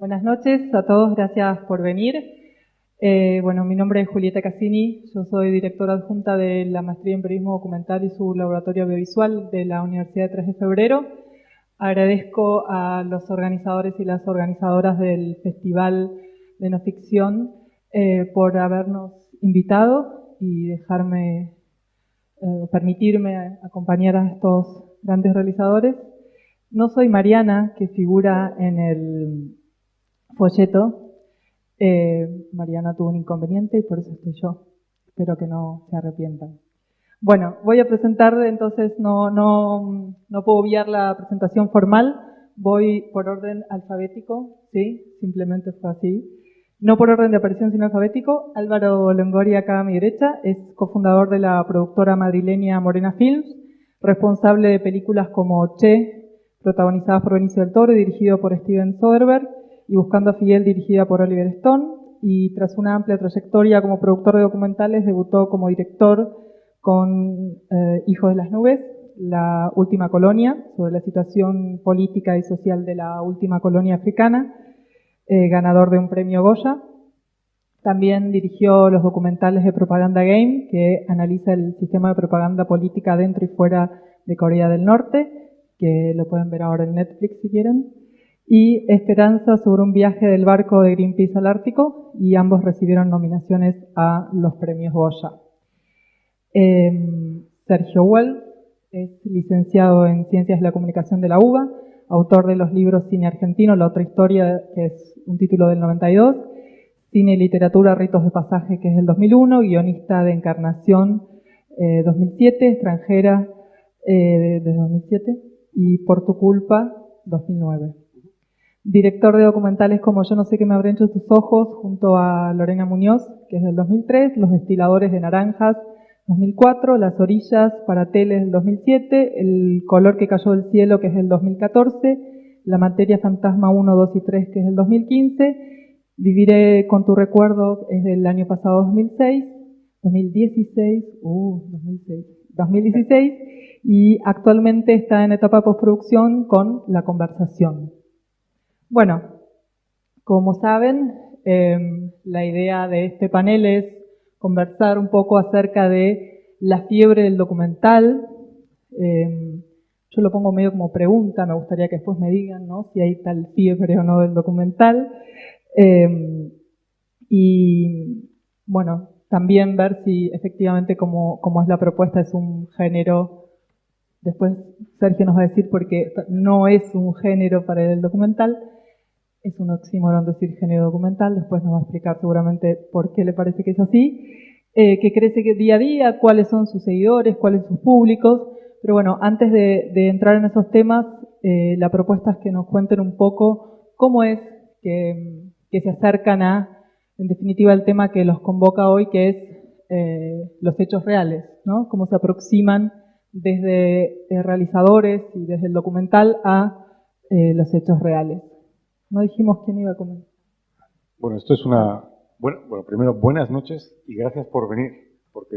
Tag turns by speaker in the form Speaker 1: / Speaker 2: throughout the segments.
Speaker 1: Buenas noches a todos, gracias por venir. Mi nombre es Julieta Cassini, yo soy directora adjunta de la Maestría en Periodismo Documental y su Laboratorio Audiovisual de la Universidad de 3 de Febrero. Agradezco a los organizadores y las organizadoras del Festival de No Ficción por habernos invitado y permitirme acompañar a estos grandes realizadores. No soy Mariana, que figura en el folleto. Mariana tuvo un inconveniente y por eso estoy yo. Espero que no se arrepientan. Bueno, voy a presentar, entonces no puedo obviar la presentación formal. Voy por orden alfabético, sí, simplemente fue así. No por orden de aparición, sino alfabético. Álvaro Longoria, acá a mi derecha, es cofundador de la productora madrileña Morena Films, responsable de películas como Che, protagonizadas por Benicio del Toro y dirigido por Steven Soderbergh, y Buscando a Fidel, dirigida por Oliver Stone, y tras una amplia trayectoria como productor de documentales, debutó como director con Hijos de las Nubes, La Última Colonia, sobre la situación política y social de la última colonia africana, ganador de un premio Goya. También dirigió los documentales de Propaganda Game, que analiza el sistema de propaganda política dentro y fuera de Corea del Norte, que lo pueden ver ahora en Netflix si quieren. Y Esperanza, sobre un viaje del barco de Greenpeace al Ártico, y ambos recibieron nominaciones a los premios Goya. Sergio Wells es licenciado en Ciencias de la Comunicación de la UBA, autor de los libros Cine Argentino, La Otra Historia, que es un título del 92, Cine y Literatura, Ritos de Pasaje, que es del 2001, guionista de Encarnación, 2007, Extranjera, de 2007, y Por tu culpa, 2009. Director de documentales como Yo no sé qué me habrán hecho tus ojos, junto a Lorena Muñoz, que es del 2003, Los destiladores de naranjas, 2004, Las orillas para tele del 2007, El color que cayó del cielo, que es del 2014, La materia fantasma 1, 2 y 3, que es del 2015, Viviré con tu recuerdo, es del año pasado 2016, y actualmente está en etapa de postproducción con La conversación. Bueno, como saben, la idea de este panel es conversar un poco acerca de la fiebre del documental. Yo lo pongo medio como pregunta, me gustaría que después me digan, ¿no?, si hay tal fiebre o no del documental. Y bueno, también ver si efectivamente como es la propuesta es un género. Después Sergio nos va a decir porque no es un género para el documental. Es un oxímoron decir género documental, después nos va a explicar seguramente por qué le parece que es así, que crece día a día, cuáles son sus seguidores, cuáles son sus públicos. Pero bueno, antes de entrar en esos temas, la propuesta es que nos cuenten un poco cómo es que se acercan en definitiva, el tema que los convoca hoy, que es los hechos reales, ¿no? Cómo se aproximan desde realizadores y desde el documental a los hechos reales. No dijimos quién iba a comentar.
Speaker 2: Bueno, esto es una... Bueno, primero, buenas noches y gracias por venir, porque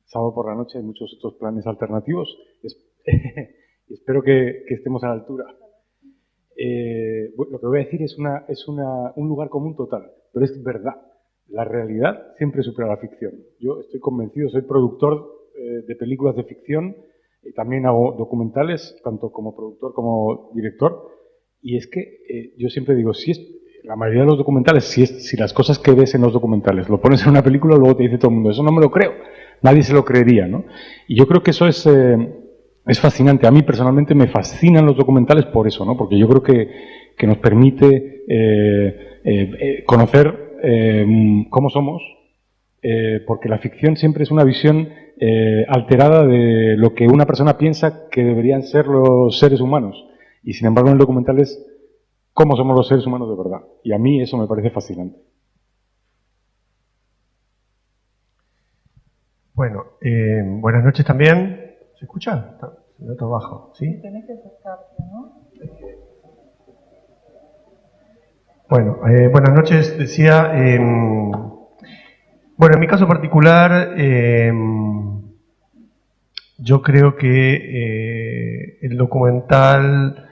Speaker 2: sábado por la noche hay muchos otros planes alternativos. Espero que estemos a la altura. Lo que voy a decir es un lugar común total, pero es verdad. La realidad siempre supera la ficción. Yo estoy convencido, soy productor de películas de ficción, y también hago documentales, tanto como productor como director. Y es que yo siempre digo, la mayoría de los documentales, si las cosas que ves en los documentales lo pones en una película, luego te dice todo el mundo, eso no me lo creo, nadie se lo creería, ¿no? Y yo creo que eso es fascinante. A mí personalmente me fascinan los documentales por eso, ¿no? Porque yo creo que nos permite conocer cómo somos, porque la ficción siempre es una visión alterada de lo que una persona piensa que deberían ser los seres humanos. Y sin embargo, en el documental es cómo somos los seres humanos de verdad. Y a mí eso me parece fascinante.
Speaker 3: Bueno, buenas noches también. ¿Se escucha? Se nota bajo, ¿sí?
Speaker 1: Tenés que acercarte, ¿no?
Speaker 3: Bueno, buenas noches. Decía, bueno, en mi caso particular, yo creo que el documental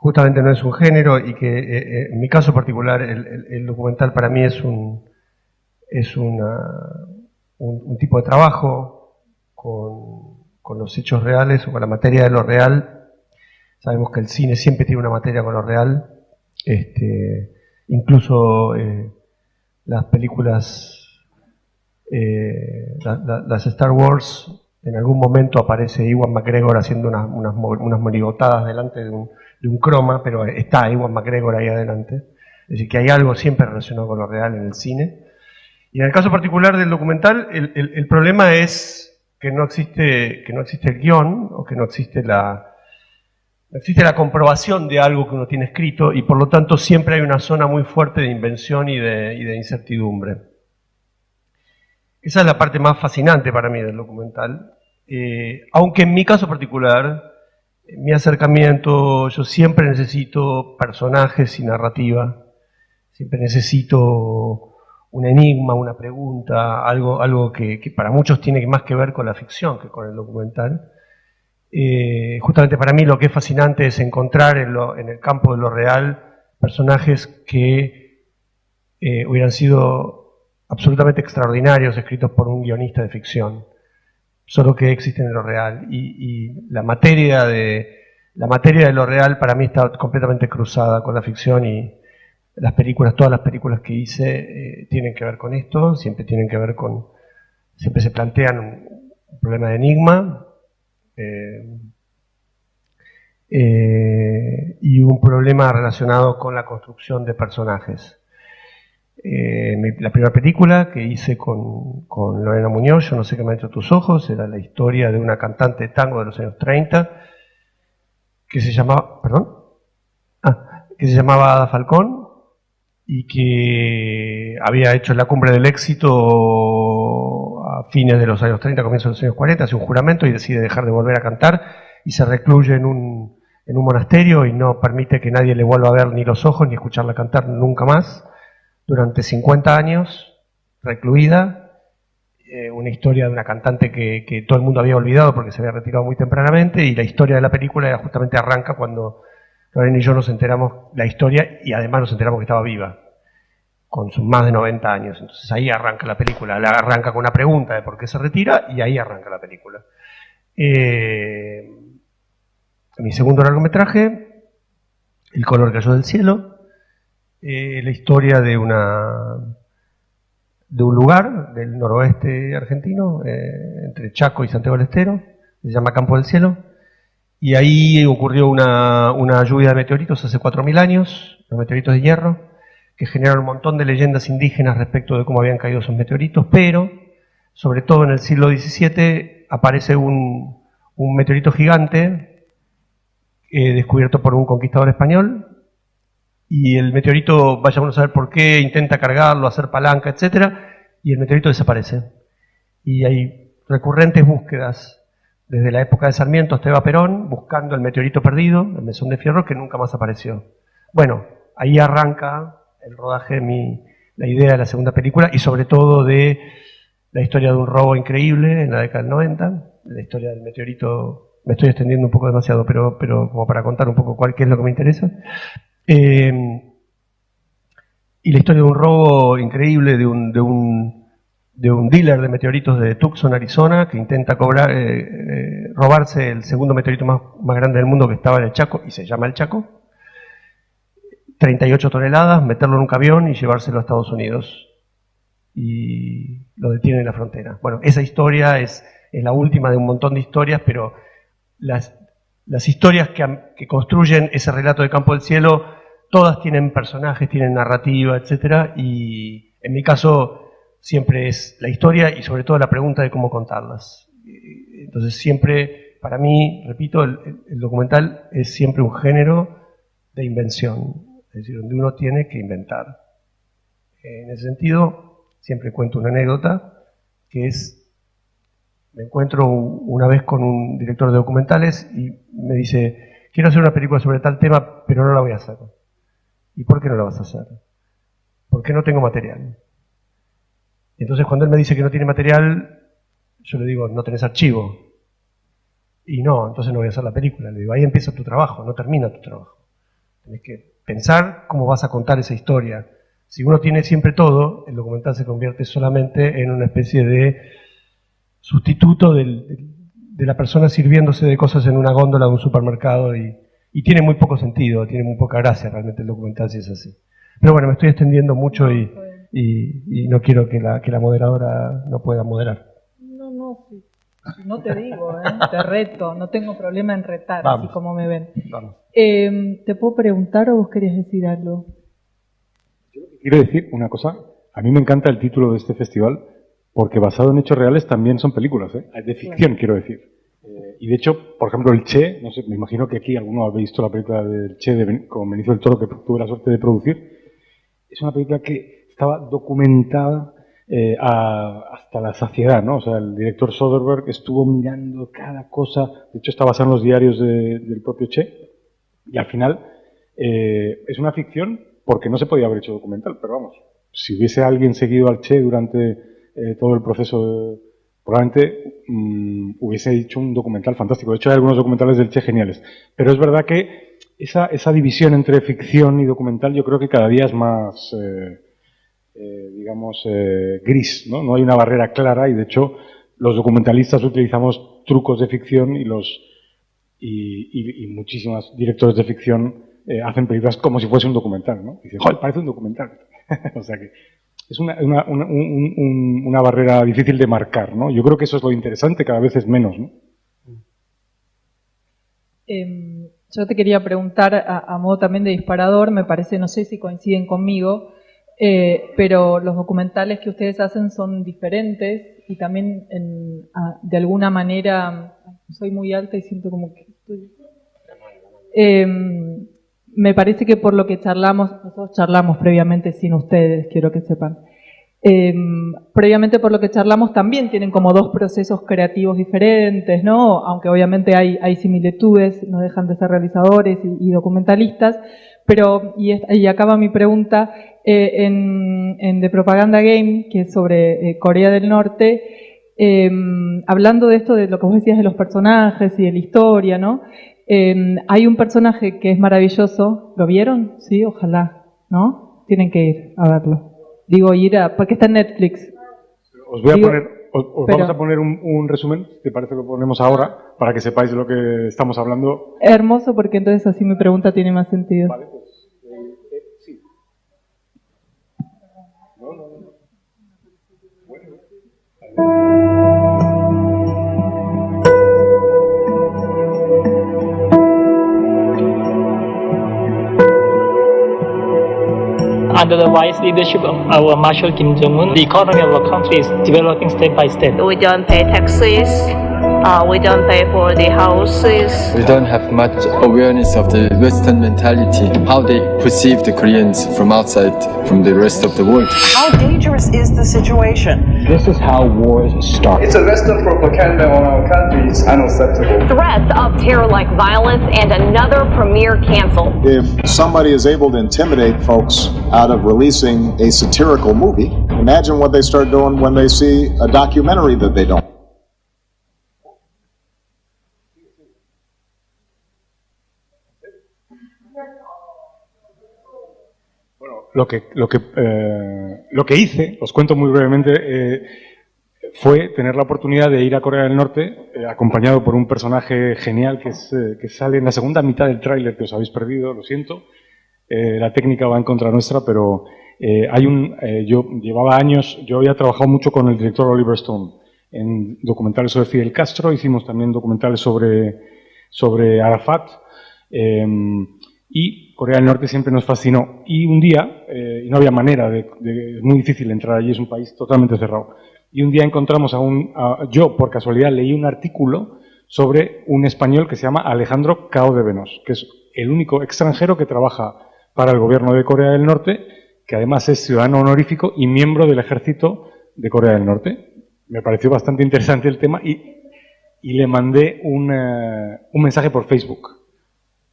Speaker 3: justamente no es un género y que en mi caso particular el documental para mí es un tipo de trabajo con los hechos reales o con la materia de lo real. Sabemos que el cine siempre tiene una materia con lo real, incluso las películas, las Star Wars, en algún momento aparece Ewan McGregor haciendo unas morigotadas delante de un croma, pero está Ewan McGregor ahí adelante. Es decir, que hay algo siempre relacionado con lo real en el cine. Y en el caso particular del documental, el problema es que no existe el guión, o que no existe la comprobación de algo que uno tiene escrito, y por lo tanto siempre hay una zona muy fuerte de invención y de incertidumbre. Esa es la parte más fascinante para mí del documental, aunque en mi caso particular, en mi acercamiento, yo siempre necesito personajes y narrativa, siempre necesito un enigma, una pregunta, algo que para muchos tiene más que ver con la ficción que con el documental. Justamente para mí lo que es fascinante es encontrar en el campo de lo real personajes que hubieran sido absolutamente extraordinarios, escritos por un guionista de ficción, solo que existen en lo real. Y la materia de lo real para mí está completamente cruzada con la ficción, y todas las películas que hice tienen que ver con esto, siempre se plantean un problema de enigma, y un problema relacionado con la construcción de personajes. La primera película que hice con Lorena Muñoz, Yo no sé qué me han hecho tus ojos, era la historia de una cantante de tango de los años 30 que se llamaba Ada Falcón, y que había hecho la cumbre del éxito a fines de los años 30, comienzos de los años 40, hace un juramento y decide dejar de volver a cantar y se recluye en un monasterio y no permite que nadie le vuelva a ver ni los ojos ni escucharla cantar nunca más. Durante 50 años, recluida, una historia de una cantante que todo el mundo había olvidado porque se había retirado muy tempranamente, y la historia de la película justamente arranca cuando Lorena y yo nos enteramos la historia, y además nos enteramos que estaba viva, con sus más de 90 años. Entonces ahí arranca la película, arranca con una pregunta de por qué se retira, y ahí arranca la película. Mi segundo largometraje, El color que cayó del cielo, la historia de un lugar del noroeste argentino, entre Chaco y Santiago del Estero, se llama Campo del Cielo, y ahí ocurrió una lluvia de meteoritos hace 4.000 años, los meteoritos de hierro, que generaron un montón de leyendas indígenas respecto de cómo habían caído esos meteoritos, pero sobre todo en el siglo XVII aparece un meteorito gigante descubierto por un conquistador español, y el meteorito, vaya uno a saber por qué, intenta cargarlo, hacer palanca, etc., y el meteorito desaparece. Y hay recurrentes búsquedas, desde la época de Sarmiento hasta Eva Perón, buscando el meteorito perdido, el Mesón de Fierro, que nunca más apareció. Bueno, ahí arranca el rodaje, la idea de la segunda película, y sobre todo de la historia de un robo increíble en la década del 90, la historia del meteorito. Me estoy extendiendo un poco demasiado, pero como para contar un poco qué es lo que me interesa. Y la historia de un robo increíble de un dealer de meteoritos de Tucson, Arizona, que intenta robarse el segundo meteorito más grande del mundo, que estaba en el Chaco, y se llama el Chaco, 38 toneladas, meterlo en un camión y llevárselo a Estados Unidos. Y lo detienen en la frontera. Bueno, esa historia es la última de un montón de historias, pero las historias que construyen ese relato de Campo del Cielo, todas tienen personajes, tienen narrativa, etc. Y en mi caso siempre es la historia y sobre todo la pregunta de cómo contarlas. Entonces siempre, para mí, repito, el documental es siempre un género de invención, es decir, donde uno tiene que inventar. En ese sentido, siempre cuento una anécdota, que es: me encuentro una vez con un director de documentales y me dice: quiero hacer una película sobre tal tema, pero no la voy a hacer. ¿Y por qué no la vas a hacer? Porque no tengo material. Entonces, cuando él me dice que no tiene material, yo le digo: no tenés archivo. Y no, entonces no voy a hacer la película. Le digo: ahí empieza tu trabajo, no termina tu trabajo. Tenés que pensar cómo vas a contar esa historia. Si uno tiene siempre todo, el documental se convierte solamente en una especie de sustituto de la persona sirviéndose de cosas en una góndola de un supermercado y tiene muy poco sentido, tiene muy poca gracia realmente el documental si es así. Pero bueno, me estoy extendiendo mucho y no quiero que la moderadora no pueda moderar.
Speaker 1: No, sí. No te digo, te reto, no tengo problema en retar,
Speaker 3: Vamos.
Speaker 1: así como me ven.
Speaker 3: Vamos.
Speaker 1: ¿Te puedo preguntar o vos querías decir algo?
Speaker 2: Quiero decir una cosa, a mí me encanta el título de este festival porque basado en hechos reales también son películas, de ficción, quiero decir. Y de hecho, por ejemplo, el Che, no sé, me imagino que aquí alguno habéis visto la película del Che con Benicio del Toro que tuve la suerte de producir. Es una película que estaba documentada hasta la saciedad, ¿no? O sea, el director Soderbergh estuvo mirando cada cosa, de hecho está basado en los diarios del propio Che, y al final es una ficción porque no se podía haber hecho documental, pero vamos, si hubiese alguien seguido al Che durante todo el proceso, probablemente hubiese hecho un documental fantástico. De hecho, hay algunos documentales del Che geniales, pero es verdad que esa división entre ficción y documental yo creo que cada día es más, digamos, gris, ¿no? No hay una barrera clara y, de hecho, los documentalistas utilizamos trucos de ficción y muchísimos directores de ficción hacen películas como si fuese un documental, ¿no? Y dicen, ¡joder, parece un documental! O sea que es una barrera difícil de marcar, ¿no? Yo creo que eso es lo interesante, cada vez es menos, ¿no?
Speaker 1: Yo te quería preguntar a modo también de disparador, me parece, no sé si coinciden conmigo, pero los documentales que ustedes hacen son diferentes y también de alguna manera, soy muy alta y siento como que estoy... me parece que por lo que nosotros charlamos previamente sin ustedes, quiero que sepan. Previamente por lo que charlamos también tienen como dos procesos creativos diferentes, ¿no? Aunque obviamente hay similitudes, no dejan de ser realizadores y documentalistas, pero, y acaba mi pregunta, en The Propaganda Game, que es sobre Corea del Norte, hablando de esto, de lo que vos decías de los personajes y de la historia, ¿no? Hay un personaje que es maravilloso, ¿lo vieron? Sí, ojalá, ¿no? Tienen que ir a verlo. Digo, porque está en Netflix.
Speaker 2: Os vamos a poner un resumen, ¿te parece que lo ponemos ahora? Para que sepáis de lo que estamos hablando.
Speaker 1: Hermoso, porque entonces así mi pregunta tiene más sentido.
Speaker 2: Vale, pues, sí. No. Bueno.
Speaker 4: Under the wise leadership of our Marshal Kim Jong-un, the economy of our country is developing step by step.
Speaker 5: We don't pay taxes, we don't pay for the houses.
Speaker 6: We don't have much awareness of the Western mentality, how they perceive the Koreans from outside, from the rest of the world.
Speaker 7: How dangerous is the situation?
Speaker 8: This is how wars start.
Speaker 9: It's a Western propaganda on our country. It's unacceptable.
Speaker 10: Threats of terror-like violence and another premiere canceled.
Speaker 11: If somebody is able to intimidate folks out of releasing a satirical movie, imagine what they start doing when they see a documentary that they don't.
Speaker 2: Lo que hice, os cuento muy brevemente, fue tener la oportunidad de ir a Corea del Norte, acompañado por un personaje genial que sale en la segunda mitad del tráiler, que os habéis perdido, lo siento. La técnica va en contra nuestra, pero yo llevaba años, yo había trabajado mucho con el director Oliver Stone en documentales sobre Fidel Castro, hicimos también documentales sobre Arafat, y Corea del Norte siempre nos fascinó. Y un día, y no había manera, es muy difícil entrar allí, es un país totalmente cerrado. Y un día encontramos yo por casualidad leí un artículo sobre un español que se llama Alejandro Cao de Venós, que es el único extranjero que trabaja para el gobierno de Corea del Norte, que además es ciudadano honorífico y miembro del ejército de Corea del Norte. Me pareció bastante interesante el tema y le mandé un mensaje por Facebook.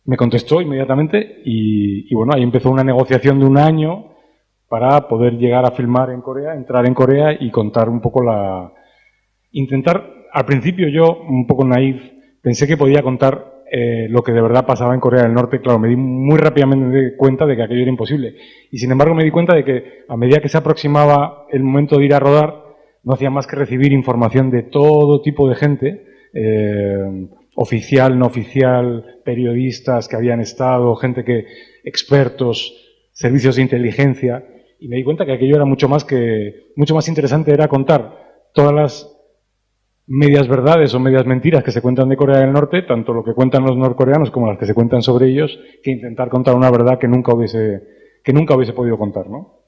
Speaker 2: Me contestó inmediatamente y bueno, ahí empezó una negociación de un año para poder llegar a filmar en Corea, entrar en Corea y contar un poco intentar, al principio yo, un poco naif, pensé que podía contar lo que de verdad pasaba en Corea del Norte, claro, me di muy rápidamente cuenta de que aquello era imposible. Y sin embargo me di cuenta de que a medida que se aproximaba el momento de ir a rodar, no hacía más que recibir información de todo tipo de gente, oficial, no oficial, periodistas que habían estado, expertos, servicios de inteligencia, y me di cuenta que aquello era mucho más interesante era contar todas las medias verdades o medias mentiras que se cuentan de Corea del Norte, tanto lo que cuentan los norcoreanos como las que se cuentan sobre ellos, que intentar contar una verdad que nunca hubiese podido contar, ¿no?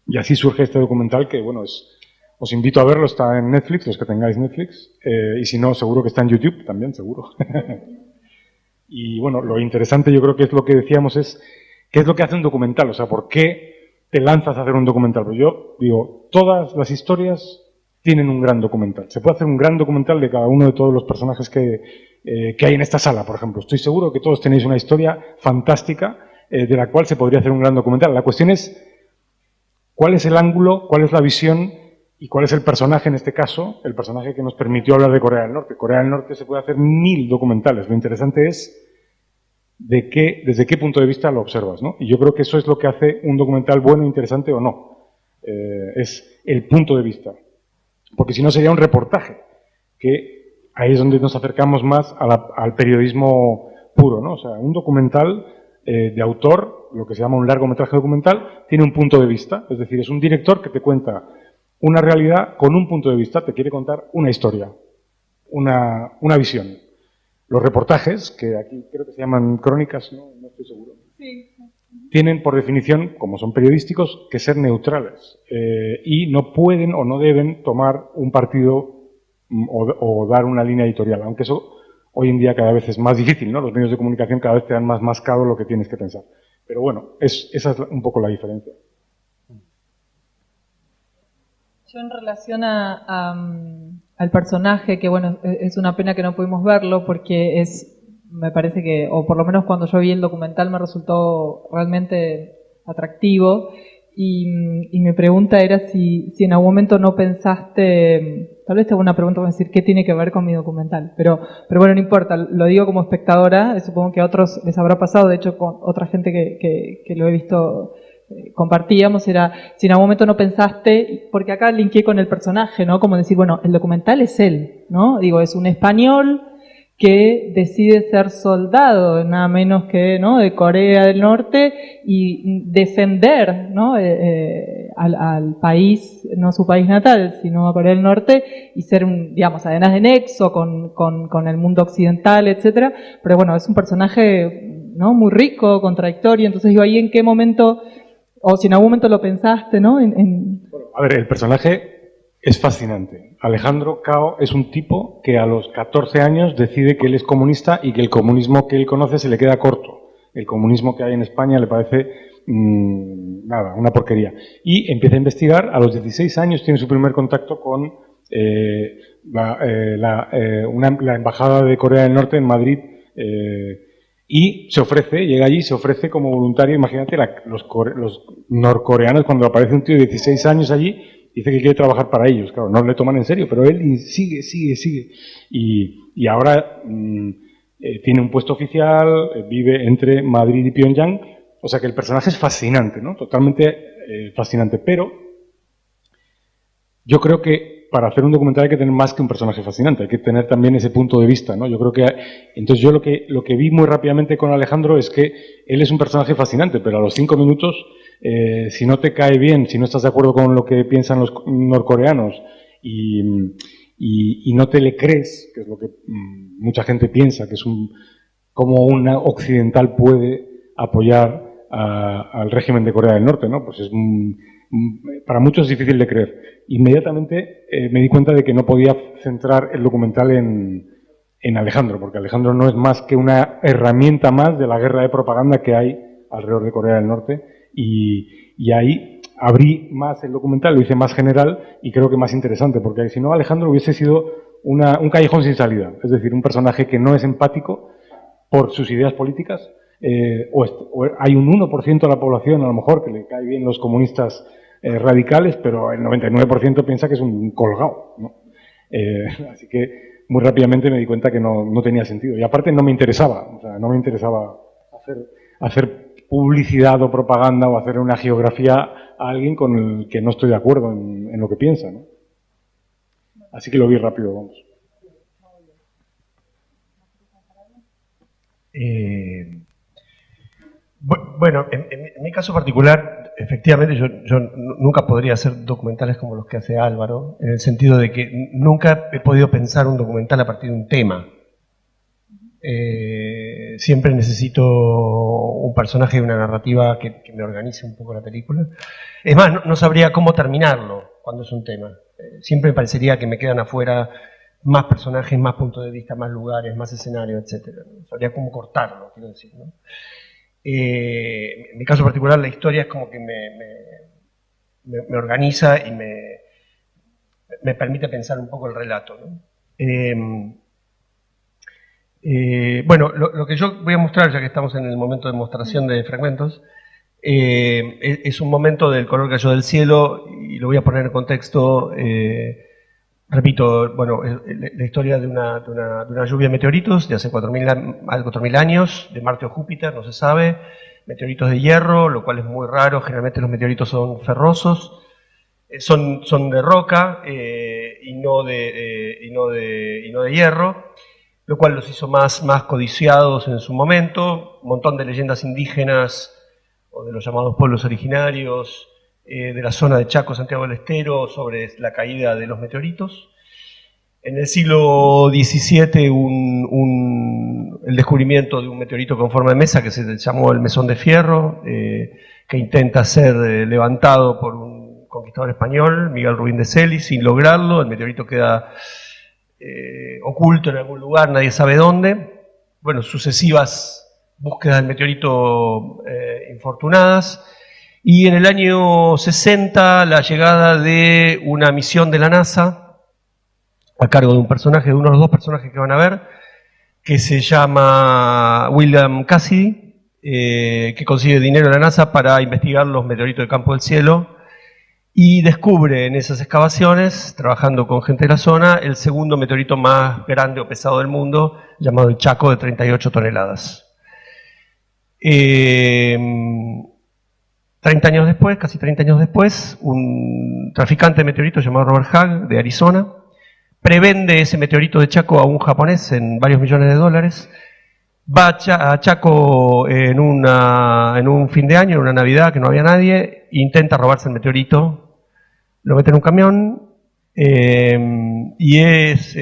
Speaker 2: Y así surge este documental que, bueno, os invito a verlo, está en Netflix, los que tengáis Netflix, y si no, seguro que está en YouTube también, seguro. Y bueno, lo interesante yo creo que es lo que decíamos ¿qué es lo que hace un documental? O sea, ¿por qué te lanzas a hacer un documental? Pues yo digo, todas las historias tienen un gran documental. Se puede hacer un gran documental de cada uno de todos los personajes que hay en esta sala, por ejemplo. Estoy seguro que todos tenéis una historia fantástica de la cual se podría hacer un gran documental. La cuestión es cuál es el ángulo, cuál es la visión y cuál es el personaje en este caso, el personaje que nos permitió hablar de Corea del Norte. Corea del Norte se puede hacer 1000 documentales. Lo interesante es desde qué punto de vista lo observas, ¿no? Y yo creo que eso es lo que hace un documental bueno, interesante o no. Es el punto de vista. Porque si no sería un reportaje, que ahí es donde nos acercamos más al periodismo puro, ¿no? O sea, un documental de autor, lo que se llama un largometraje documental, tiene un punto de vista, es decir, es un director que te cuenta una realidad con un punto de vista, te quiere contar una historia, una visión. Los reportajes, que aquí creo que se llaman crónicas, no estoy seguro. Sí. Tienen, por definición, como son periodísticos, que ser neutrales y no pueden o no deben tomar un partido o dar una línea editorial, aunque eso hoy en día cada vez es más difícil, ¿no? Los medios de comunicación cada vez te dan más mascado lo que tienes que pensar. Pero bueno, esa es un poco la diferencia.
Speaker 1: Yo en relación al personaje, que bueno, es una pena que no pudimos verlo porque me parece que, o por lo menos cuando yo vi el documental me resultó realmente atractivo y mi pregunta era si en algún momento no pensaste, tal vez tengo una pregunta para decir qué tiene que ver con mi documental, pero bueno, no importa, lo digo como espectadora, supongo que a otros les habrá pasado, de hecho con otra gente que lo he visto compartíamos, era si en algún momento no pensaste, porque acá linké con el personaje, ¿no? Como decir, bueno, el documental es él, ¿no? Digo, es un español que decide ser soldado, nada menos que, ¿no?, de Corea del Norte y defender, ¿no?, al país, no su país natal, sino a Corea del Norte y ser, digamos, además de nexo con el mundo occidental, etcétera. Pero bueno, es un personaje, ¿no?, muy rico, contradictorio. Entonces digo, ahí en qué momento, o si en algún momento lo pensaste, ¿no? Bueno,
Speaker 2: a ver, el personaje es fascinante. Alejandro Cao es un tipo que a los 14 años decide que él es comunista y que el comunismo que él conoce se le queda corto. El comunismo que hay en España le parece nada, una porquería. Y empieza a investigar, a los 16 años tiene su primer contacto con la Embajada de Corea del Norte en Madrid y se ofrece, llega allí, se ofrece como voluntario. Imagínate los norcoreanos, cuando aparece un tío de 16 años allí, dice que quiere trabajar para ellos. Claro, no le toman en serio, pero él sigue. Y ahora tiene un puesto oficial, vive entre Madrid y Pyongyang. O sea que el personaje es fascinante, ¿no? Totalmente fascinante. Pero yo creo que para hacer un documental hay que tener más que un personaje fascinante, hay que tener también ese punto de vista, ¿no? Yo creo que entonces yo lo que vi muy rápidamente con Alejandro es que él es un personaje fascinante, pero a los 5 minutos, si no te cae bien, si no estás de acuerdo con lo que piensan los norcoreanos y no te le crees, que es lo que mucha gente piensa, que es cómo una occidental puede apoyar al régimen de Corea del Norte, ¿no? Pues para muchos es difícil de creer. Inmediatamente me di cuenta de que no podía centrar el documental en Alejandro, porque Alejandro no es más que una herramienta más de la guerra de propaganda que hay alrededor de Corea del Norte, y ahí abrí más el documental, lo hice más general y creo que más interesante, porque si no Alejandro hubiese sido un callejón sin salida, es decir, un personaje que no es empático por sus ideas políticas, o hay un 1% de la población a lo mejor que le cae bien los comunistas radicales, pero el 99% piensa que es un colgado, ¿no? Así que muy rápidamente me di cuenta que no tenía sentido. Y aparte no me interesaba, o sea, no me interesaba hacer publicidad o propaganda o hacer una geografía a alguien con el que no estoy de acuerdo en lo que piensa, ¿no? Así que lo vi rápido, vamos.
Speaker 3: Bueno, en mi caso particular, efectivamente yo nunca podría hacer documentales como los que hace Álvaro, en el sentido de que nunca he podido pensar un documental a partir de un tema. Siempre necesito un personaje y una narrativa que me organice un poco la película. Es más, no sabría cómo terminarlo cuando es un tema. Siempre me parecería que me quedan afuera más personajes, más puntos de vista, más lugares, más escenarios, etc. No sabría cómo cortarlo, quiero decir, ¿no? En mi caso particular, la historia es como que me organiza y me permite pensar un poco el relato, ¿no? Bueno, lo que yo voy a mostrar, ya que estamos en el momento de demostración de fragmentos, es un momento del color cayó del cielo, y lo voy a poner en contexto. Repito, bueno, la historia de una lluvia de meteoritos de hace 4.000 años, de Marte o Júpiter, no se sabe, meteoritos de hierro, lo cual es muy raro. Generalmente los meteoritos son ferrosos, son de roca y no de hierro, lo cual los hizo más codiciados en su momento. Un montón de leyendas indígenas o de los llamados pueblos originarios de la zona de Chaco, Santiago del Estero, sobre la caída de los meteoritos. En el siglo XVII el descubrimiento de un meteorito con forma de mesa que se llamó el Mesón de Fierro, que intenta ser levantado por un conquistador español, Miguel Rubín de Celis, sin lograrlo. El meteorito queda oculto en algún lugar, nadie sabe dónde. Bueno, sucesivas búsquedas del meteorito infortunadas. Y en el año 60, la llegada de una misión de la NASA, a cargo de un personaje, de uno de los dos personajes que van a ver, que se llama William Cassidy, que consigue dinero de la NASA para investigar los meteoritos de campo del cielo, y descubre en esas excavaciones, trabajando con gente de la zona, el segundo meteorito más grande o pesado del mundo, llamado el Chaco, de 38 toneladas. 30 años después, casi 30 años después, un traficante de meteoritos llamado Robert Hagg, de Arizona, prevende ese meteorito de Chaco a un japonés en varios millones de dólares. Va a Chaco en un fin de año, en una Navidad que no había nadie, intenta robarse el meteorito, lo mete en un camión y es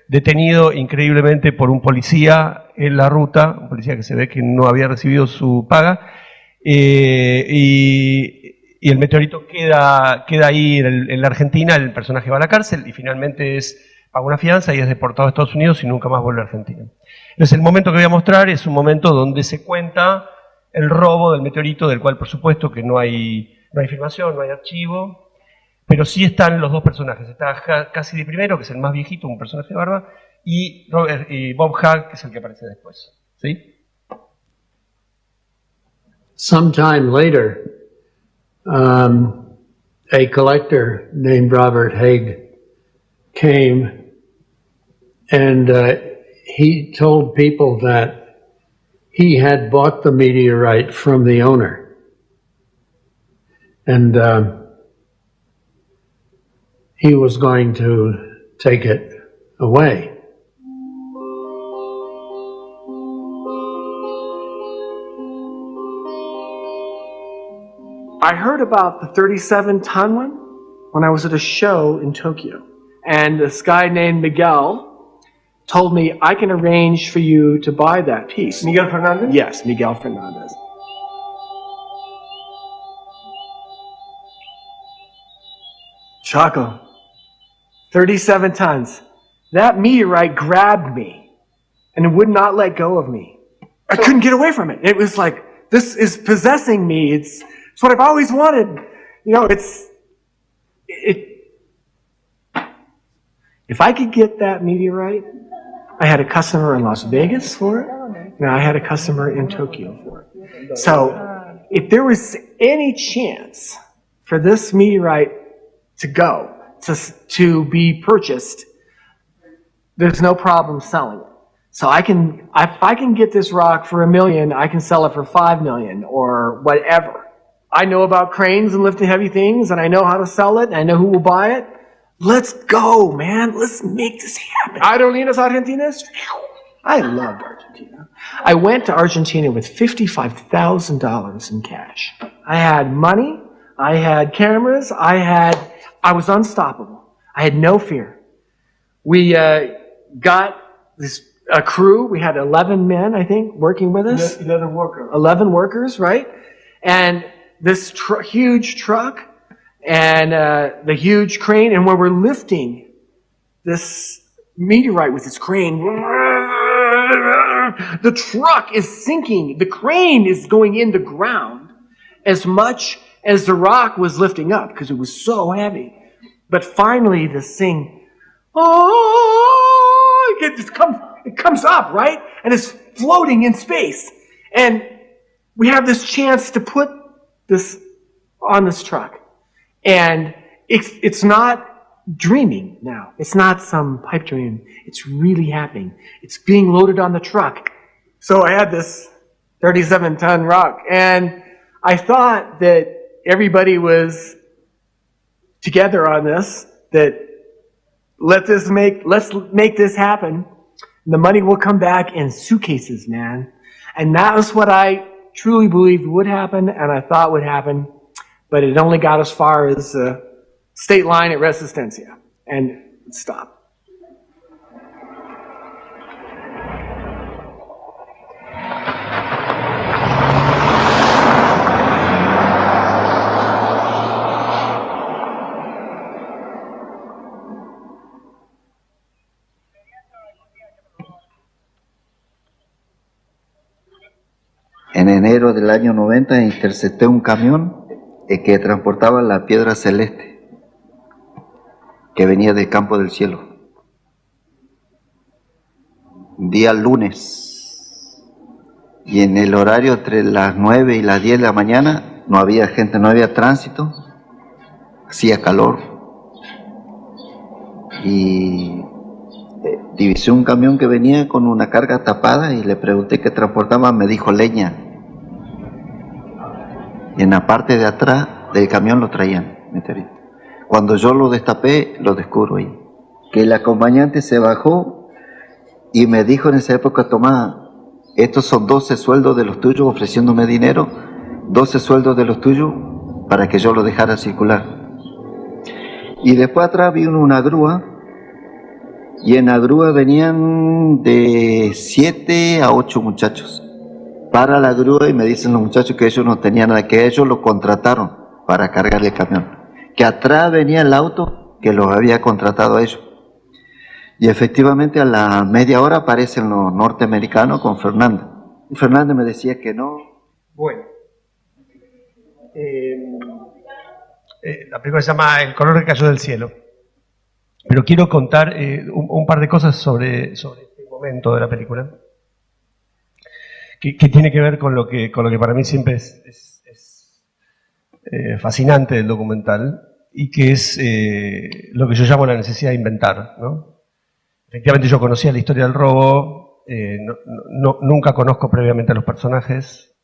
Speaker 3: detenido increíblemente por un policía en la ruta, un policía que se ve que no había recibido su paga. Y el meteorito queda ahí en la Argentina. El personaje va a la cárcel y finalmente paga una fianza y es deportado a Estados Unidos y nunca más vuelve a Argentina. Entonces el momento que voy a mostrar es un momento donde se cuenta el robo del meteorito, del cual por supuesto que no hay filmación, no hay archivo, pero sí están los dos personajes. Está Cassidy primero, que es el más viejito, un personaje de barba, y Bob Hagg, que es el que aparece después. ¿Sí?
Speaker 12: Sometime later, a collector named Robert Haig came and he told people that he had bought the meteorite from the owner. And he was going to take it away.
Speaker 13: I heard about the 37-ton one when I was at a show in Tokyo. And this guy named Miguel told me, I can arrange for you to buy that piece.
Speaker 14: Miguel Fernandez?
Speaker 13: Yes, Miguel Fernandez. Chaco, 37 tons. That meteorite grabbed me and it would not let go of me. I couldn't get away from it. It was like, this is possessing me. It's what I've always wanted. You know, if I could get that meteorite, I had a customer in Las Vegas for it, and I had a customer in Tokyo for it. So if there was any chance for this meteorite to go, to be purchased, there's no problem selling it. So if I can get this rock for $1 million, I can sell it for $5 million or whatever. I know about cranes and lifting heavy things, and I know how to sell it, and I know who will buy it. Let's go, man. Let's make this happen. Aerolíneas Argentinas. I loved Argentina. I went to Argentina with $55,000 in cash. I had money. I had cameras. I was unstoppable. I had no fear. We got a crew. We had 11 men, I think, working with us.
Speaker 3: 11 workers.
Speaker 13: 11 workers, right? And this huge truck and the huge crane, and when we're lifting this meteorite with this crane, the truck is sinking. The crane is going in the ground as much as the rock was lifting up because it was so heavy. But finally, this thing, it comes up, right? And it's floating in space. And we have this chance to put this on this truck. And it's not dreaming now. It's not some pipe dream. It's really happening. It's being loaded on the truck. So I had this 37-ton rock, and I thought that everybody was together on this, that let's make this happen. The money will come back in suitcases, man. And that was what I truly believed would happen, and I thought would happen, but it only got as far as state line at Resistencia, and it stopped.
Speaker 14: En enero del año 90 intercepté un camión que transportaba la piedra celeste que venía del campo del cielo. Día lunes, y en el horario entre las 9 y las 10 de la mañana no había gente, no había tránsito, hacía calor, y divisé un camión que venía con una carga tapada y le pregunté qué transportaba, me dijo leña. Y en la parte de atrás del camión lo traían, meteorito. Cuando yo lo destapé, lo descubro ahí. Que el acompañante se bajó y me dijo en esa época, Tomás, estos son 12 sueldos de los tuyos, ofreciéndome dinero, 12 sueldos de los tuyos para que yo lo dejara circular. Y después atrás vi una grúa, y en la grúa venían de 7 a 8 muchachos. Para la grúa y me dicen los muchachos que ellos no tenían nada, que ellos lo contrataron para cargar el camión. Que atrás venía el auto que los había contratado a ellos. Y efectivamente a la media hora aparecen los norteamericanos con Fernando. Y Fernando me decía que no.
Speaker 3: Bueno. La película se llama El color que cayó del cielo. Pero quiero contar un par de cosas sobre este momento de la película. Que tiene que ver con lo que para mí siempre es fascinante del documental, y que es lo que yo llamo la necesidad de inventar, ¿no? Efectivamente yo conocía la historia del robo, nunca conozco previamente a los personajes,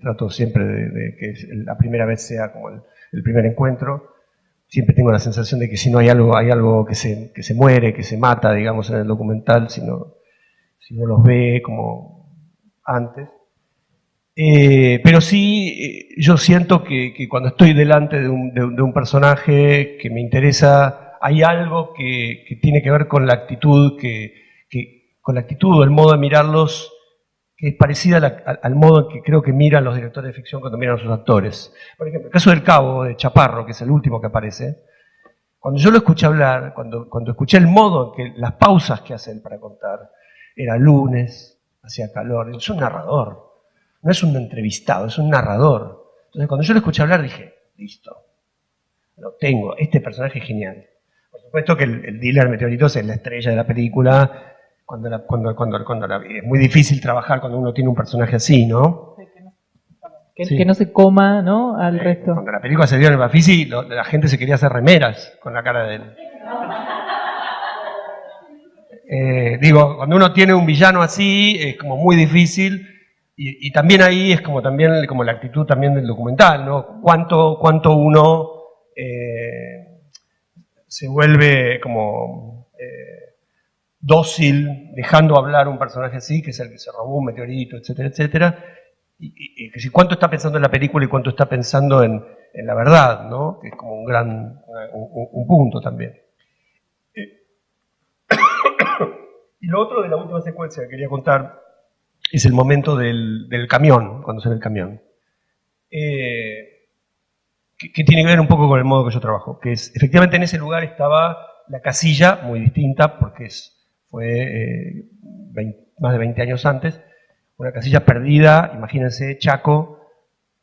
Speaker 3: trato siempre de que la primera vez sea como el primer encuentro. Siempre tengo la sensación de que si no hay algo que se muere, que se mata, digamos, en el documental, si no los ve como antes. Pero sí, yo siento que cuando estoy delante de un personaje que me interesa, hay algo que tiene que ver con la actitud, con la actitud o el modo de mirarlos, que es parecida al modo en que creo que miran los directores de ficción cuando miran a sus actores. Por ejemplo, el caso del Cabo, de Chaparro, que es el último que aparece, cuando yo lo escuché hablar, cuando escuché el modo en que las pausas que hacen para contar, era lunes, hacía calor, es un narrador, no es un entrevistado, es un narrador. Entonces cuando yo lo escuché hablar dije, listo, lo tengo, este personaje es genial. Por supuesto que el dealer Meteoritos es la estrella de la película, es muy difícil trabajar cuando uno tiene un personaje así, ¿no?
Speaker 1: Que no se coma, ¿no? Al resto.
Speaker 3: Cuando la película salió en el Bafisi, la gente se quería hacer remeras con la cara de él. Digo, cuando uno tiene un villano así, es como muy difícil, y también ahí es como también como la actitud también del documental, ¿no? Cuánto uno se vuelve como dócil, dejando hablar a un personaje así, que es el que se robó un meteorito, etcétera, etcétera, y que si cuánto está pensando en la película y cuánto está pensando en la verdad, ¿no? Que es como un punto también. Y lo otro de la última secuencia que quería contar es el momento del camión, cuando sale el camión. Que tiene que ver un poco con el modo que yo trabajo, que es, efectivamente en ese lugar estaba la casilla, muy distinta, porque fue más de 20 años antes, una casilla perdida, imagínense, Chaco,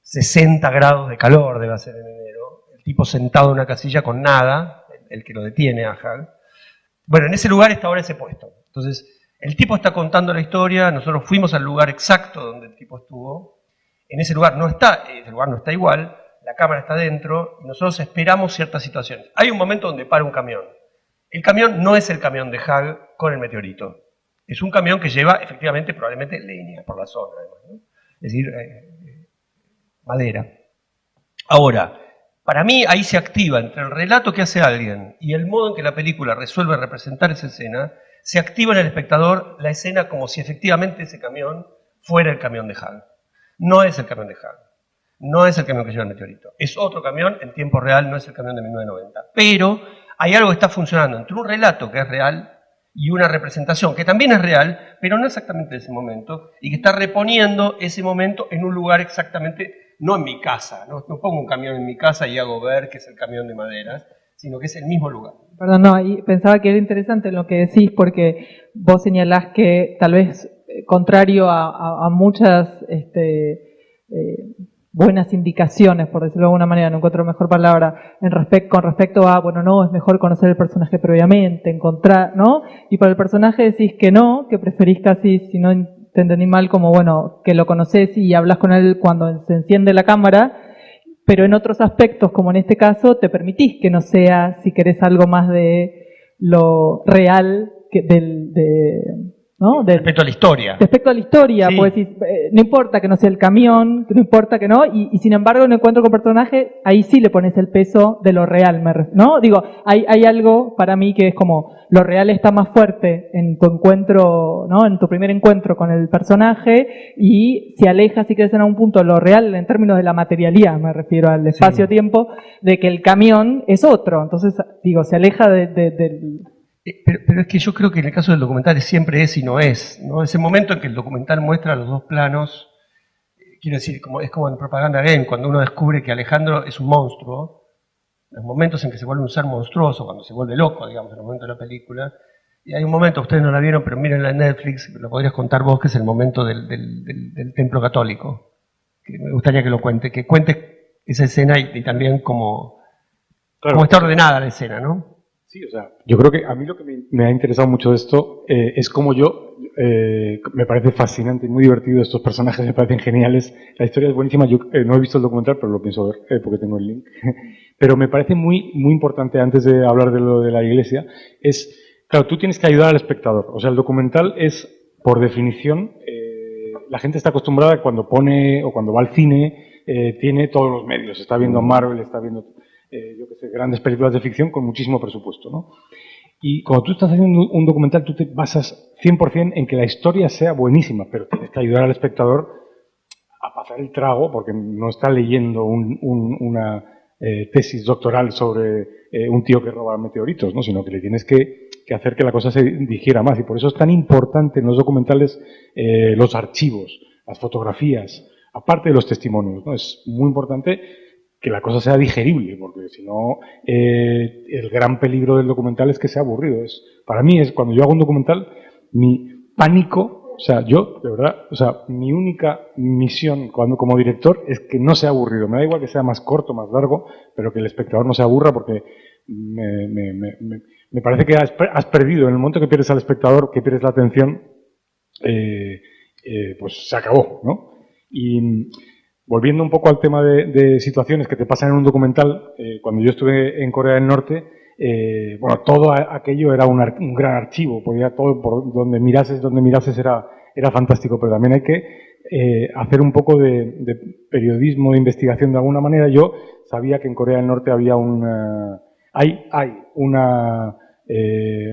Speaker 3: 60 grados de calor debe ser en enero, el tipo sentado en una casilla con nada, el que lo detiene a Hag. Bueno, en ese lugar está ahora ese puesto. Entonces, el tipo está contando la historia, nosotros fuimos al lugar exacto donde el tipo estuvo, en ese lugar no está igual, la cámara está dentro, y nosotros esperamos ciertas situaciones. Hay un momento donde para un camión. El camión no es el camión de Hag con el meteorito. Es un camión que lleva, efectivamente, probablemente leña por la zona, además, ¿no? Es decir, madera. Ahora, para mí ahí se activa entre el relato que hace alguien y el modo en que la película resuelve representar esa escena, se activa en el espectador la escena como si efectivamente ese camión fuera el camión de Hag. No es el camión de Hag. No es el camión que lleva el meteorito. Es otro camión en tiempo real, no es el camión de 1990. Pero hay algo que está funcionando entre un relato que es real y una representación que también es real, pero no exactamente de ese momento, y que está reponiendo ese momento en un lugar exactamente, no en mi casa, no pongo un camión en mi casa y hago ver que es el camión de maderas, sino que es el mismo lugar.
Speaker 1: Perdón, no, y pensaba que era interesante lo que decís, porque vos señalás que tal vez, contrario a muchas buenas indicaciones, por decirlo de alguna manera, no encuentro mejor palabra, con respecto a, bueno, no, es mejor conocer el personaje previamente, encontrar, ¿no? Y para el personaje decís que no, que preferís casi, si no te entendí mal, como, bueno, que lo conocés y hablas con él cuando se enciende la cámara, pero en otros aspectos, como en este caso, te permitís que no sea, si querés, algo más de lo real, ¿no?
Speaker 3: Respecto a la historia.
Speaker 1: Respecto a la historia,
Speaker 3: Sí.
Speaker 1: pues no importa que no sea el camión, no importa que no, y sin embargo en el encuentro con personaje, ahí sí le pones el peso de lo real, ¿no? Digo, hay algo para mí que es como, lo real está más fuerte en tu encuentro, ¿no? En tu primer encuentro con el personaje, y se aleja, si quieres, en algún punto, lo real en términos de la materialidad, me refiero al espacio-tiempo, de que el camión es otro, entonces, digo, se aleja del...
Speaker 3: Pero es que yo creo que en el caso del documental siempre es y no es, ¿no? Ese momento en que el documental muestra los dos planos, quiero decir, es como en Propaganda Game, cuando uno descubre que Alejandro es un monstruo, los momentos en que se vuelve un ser monstruoso, cuando se vuelve loco, digamos, en el momento de la película, y hay un momento, ustedes no la vieron, pero mírenla en Netflix, lo podrías contar vos, que es el momento del templo católico, que me gustaría que lo cuente, que cuente esa escena y también cómo está ordenada la escena, ¿no?
Speaker 2: Sí, o sea, yo creo que a mí lo que me ha interesado mucho de esto es como me parece fascinante y muy divertido, estos personajes me parecen geniales, la historia es buenísima, yo no he visto el documental, pero lo pienso ver porque tengo el link, pero me parece muy, muy importante, antes de hablar de lo de la iglesia, claro, tú tienes que ayudar al espectador, o sea, el documental es, por definición, la gente está acostumbrada cuando pone o cuando va al cine, tiene todos los medios, está viendo Marvel, está viendo... yo que sé, grandes películas de ficción con muchísimo presupuesto, ¿no? Y cuando tú estás haciendo un documental, tú te basas 100% en que la historia sea buenísima, pero tienes que ayudar al espectador a pasar el trago, porque no está leyendo una tesis doctoral sobre un tío que roba meteoritos, ¿no? Sino que le tienes que hacer que la cosa se digiera más, y por eso es tan importante en los documentales los archivos, las fotografías, aparte de los testimonios, ¿no? Es muy importante que la cosa sea digerible, porque si no, el gran peligro del documental es que sea aburrido. Para mí, cuando yo hago un documental, mi pánico, o sea, yo, de verdad, o sea, mi única misión como director es que no sea aburrido. Me da igual que sea más corto, más largo, pero que el espectador no se aburra, porque me parece que has perdido, en el momento que pierdes al espectador, que pierdes la atención, pues se acabó, ¿no? Y... volviendo un poco al tema de situaciones que te pasan en un documental, cuando yo estuve en Corea del Norte, bueno, todo aquello era un gran archivo, podía todo, por donde mirases era fantástico, pero también hay que hacer un poco de periodismo, de investigación de alguna manera. Yo sabía que en Corea del Norte había hay una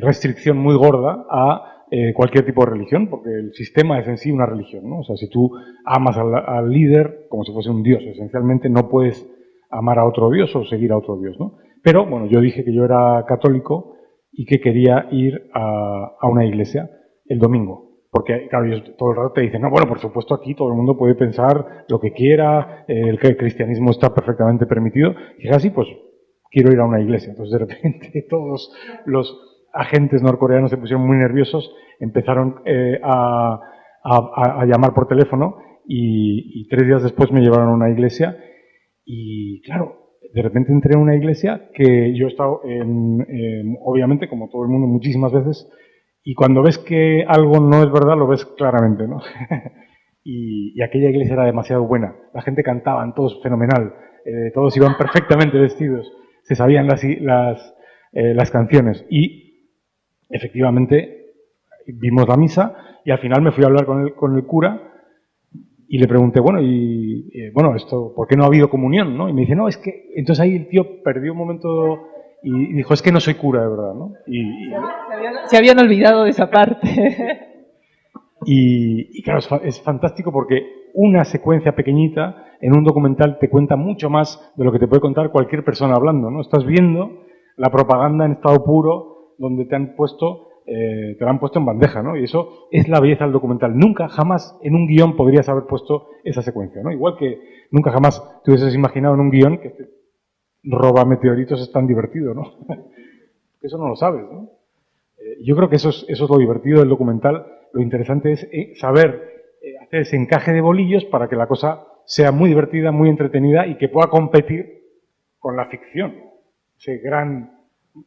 Speaker 2: restricción muy gorda a cualquier tipo de religión, porque el sistema es en sí una religión, ¿no? O sea, si tú amas al líder como si fuese un dios, esencialmente no puedes amar a otro dios o seguir a otro dios, ¿no? Pero, bueno, yo dije que yo era católico y que quería ir a una iglesia el domingo. Porque, claro, ellos todo el rato te dicen, no, bueno, por supuesto aquí todo el mundo puede pensar lo que quiera, el cristianismo está perfectamente permitido. Y dije, así, pues quiero ir a una iglesia. Entonces, de repente, todos los agentes norcoreanos se pusieron muy nerviosos, empezaron a llamar por teléfono y 3 días después me llevaron a una iglesia y, claro, de repente entré en una iglesia que yo he estado, obviamente, como todo el mundo, muchísimas veces, y cuando ves que algo no es verdad, lo ves claramente, ¿no? y aquella iglesia era demasiado buena. La gente cantaban, todos fenomenal, todos iban perfectamente vestidos, se sabían las canciones y efectivamente vimos la misa y al final me fui a hablar con el cura y le pregunté, bueno, bueno, esto, ¿por qué no ha habido comunión, no? Y me dice, no, es que... Entonces ahí el tío perdió un momento y dijo, es que no soy cura de verdad, ¿no?
Speaker 1: Se habían olvidado de esa parte.
Speaker 2: Y claro, es fantástico porque una secuencia pequeñita en un documental te cuenta mucho más de lo que te puede contar cualquier persona hablando, ¿no? Estás viendo la propaganda en estado puro donde te la han puesto en bandeja, ¿no? Y eso es la belleza del documental. Nunca, jamás en un guión podrías haber puesto esa secuencia, ¿no? Igual que nunca jamás te hubieses imaginado en un guión que roba meteoritos es tan divertido, ¿no? Eso no lo sabes, ¿no? Yo creo que eso es lo divertido del documental. Lo interesante es saber hacer ese encaje de bolillos para que la cosa sea muy divertida, muy entretenida y que pueda competir con la ficción. Ese gran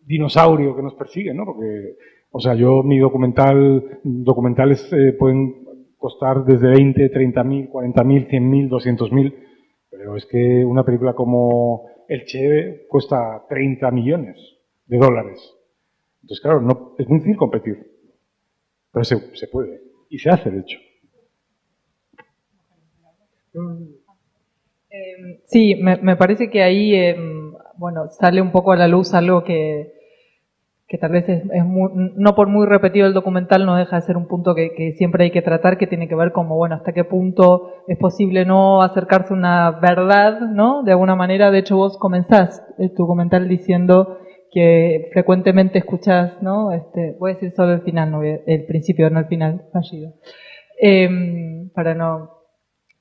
Speaker 2: dinosaurio que nos persigue, ¿no? Porque, o sea, mis documentales pueden costar desde 20, 30.000, 40.000, 100.000, 200.000, pero es que una película como El Che cuesta 30 millones de dólares. Entonces, claro, no, es muy difícil competir, pero se puede y se hace, de hecho.
Speaker 1: Sí, me parece que ahí, bueno, sale un poco a la luz algo que tal vez es no por muy repetido el documental, no deja de ser un punto que siempre hay que tratar, que tiene que ver como, bueno, hasta qué punto es posible no acercarse a una verdad, ¿no? De alguna manera, de hecho vos comenzás tu documental diciendo que frecuentemente escuchás, ¿no? Voy a decir solo el final, no el principio, no el final, fallido. Para no...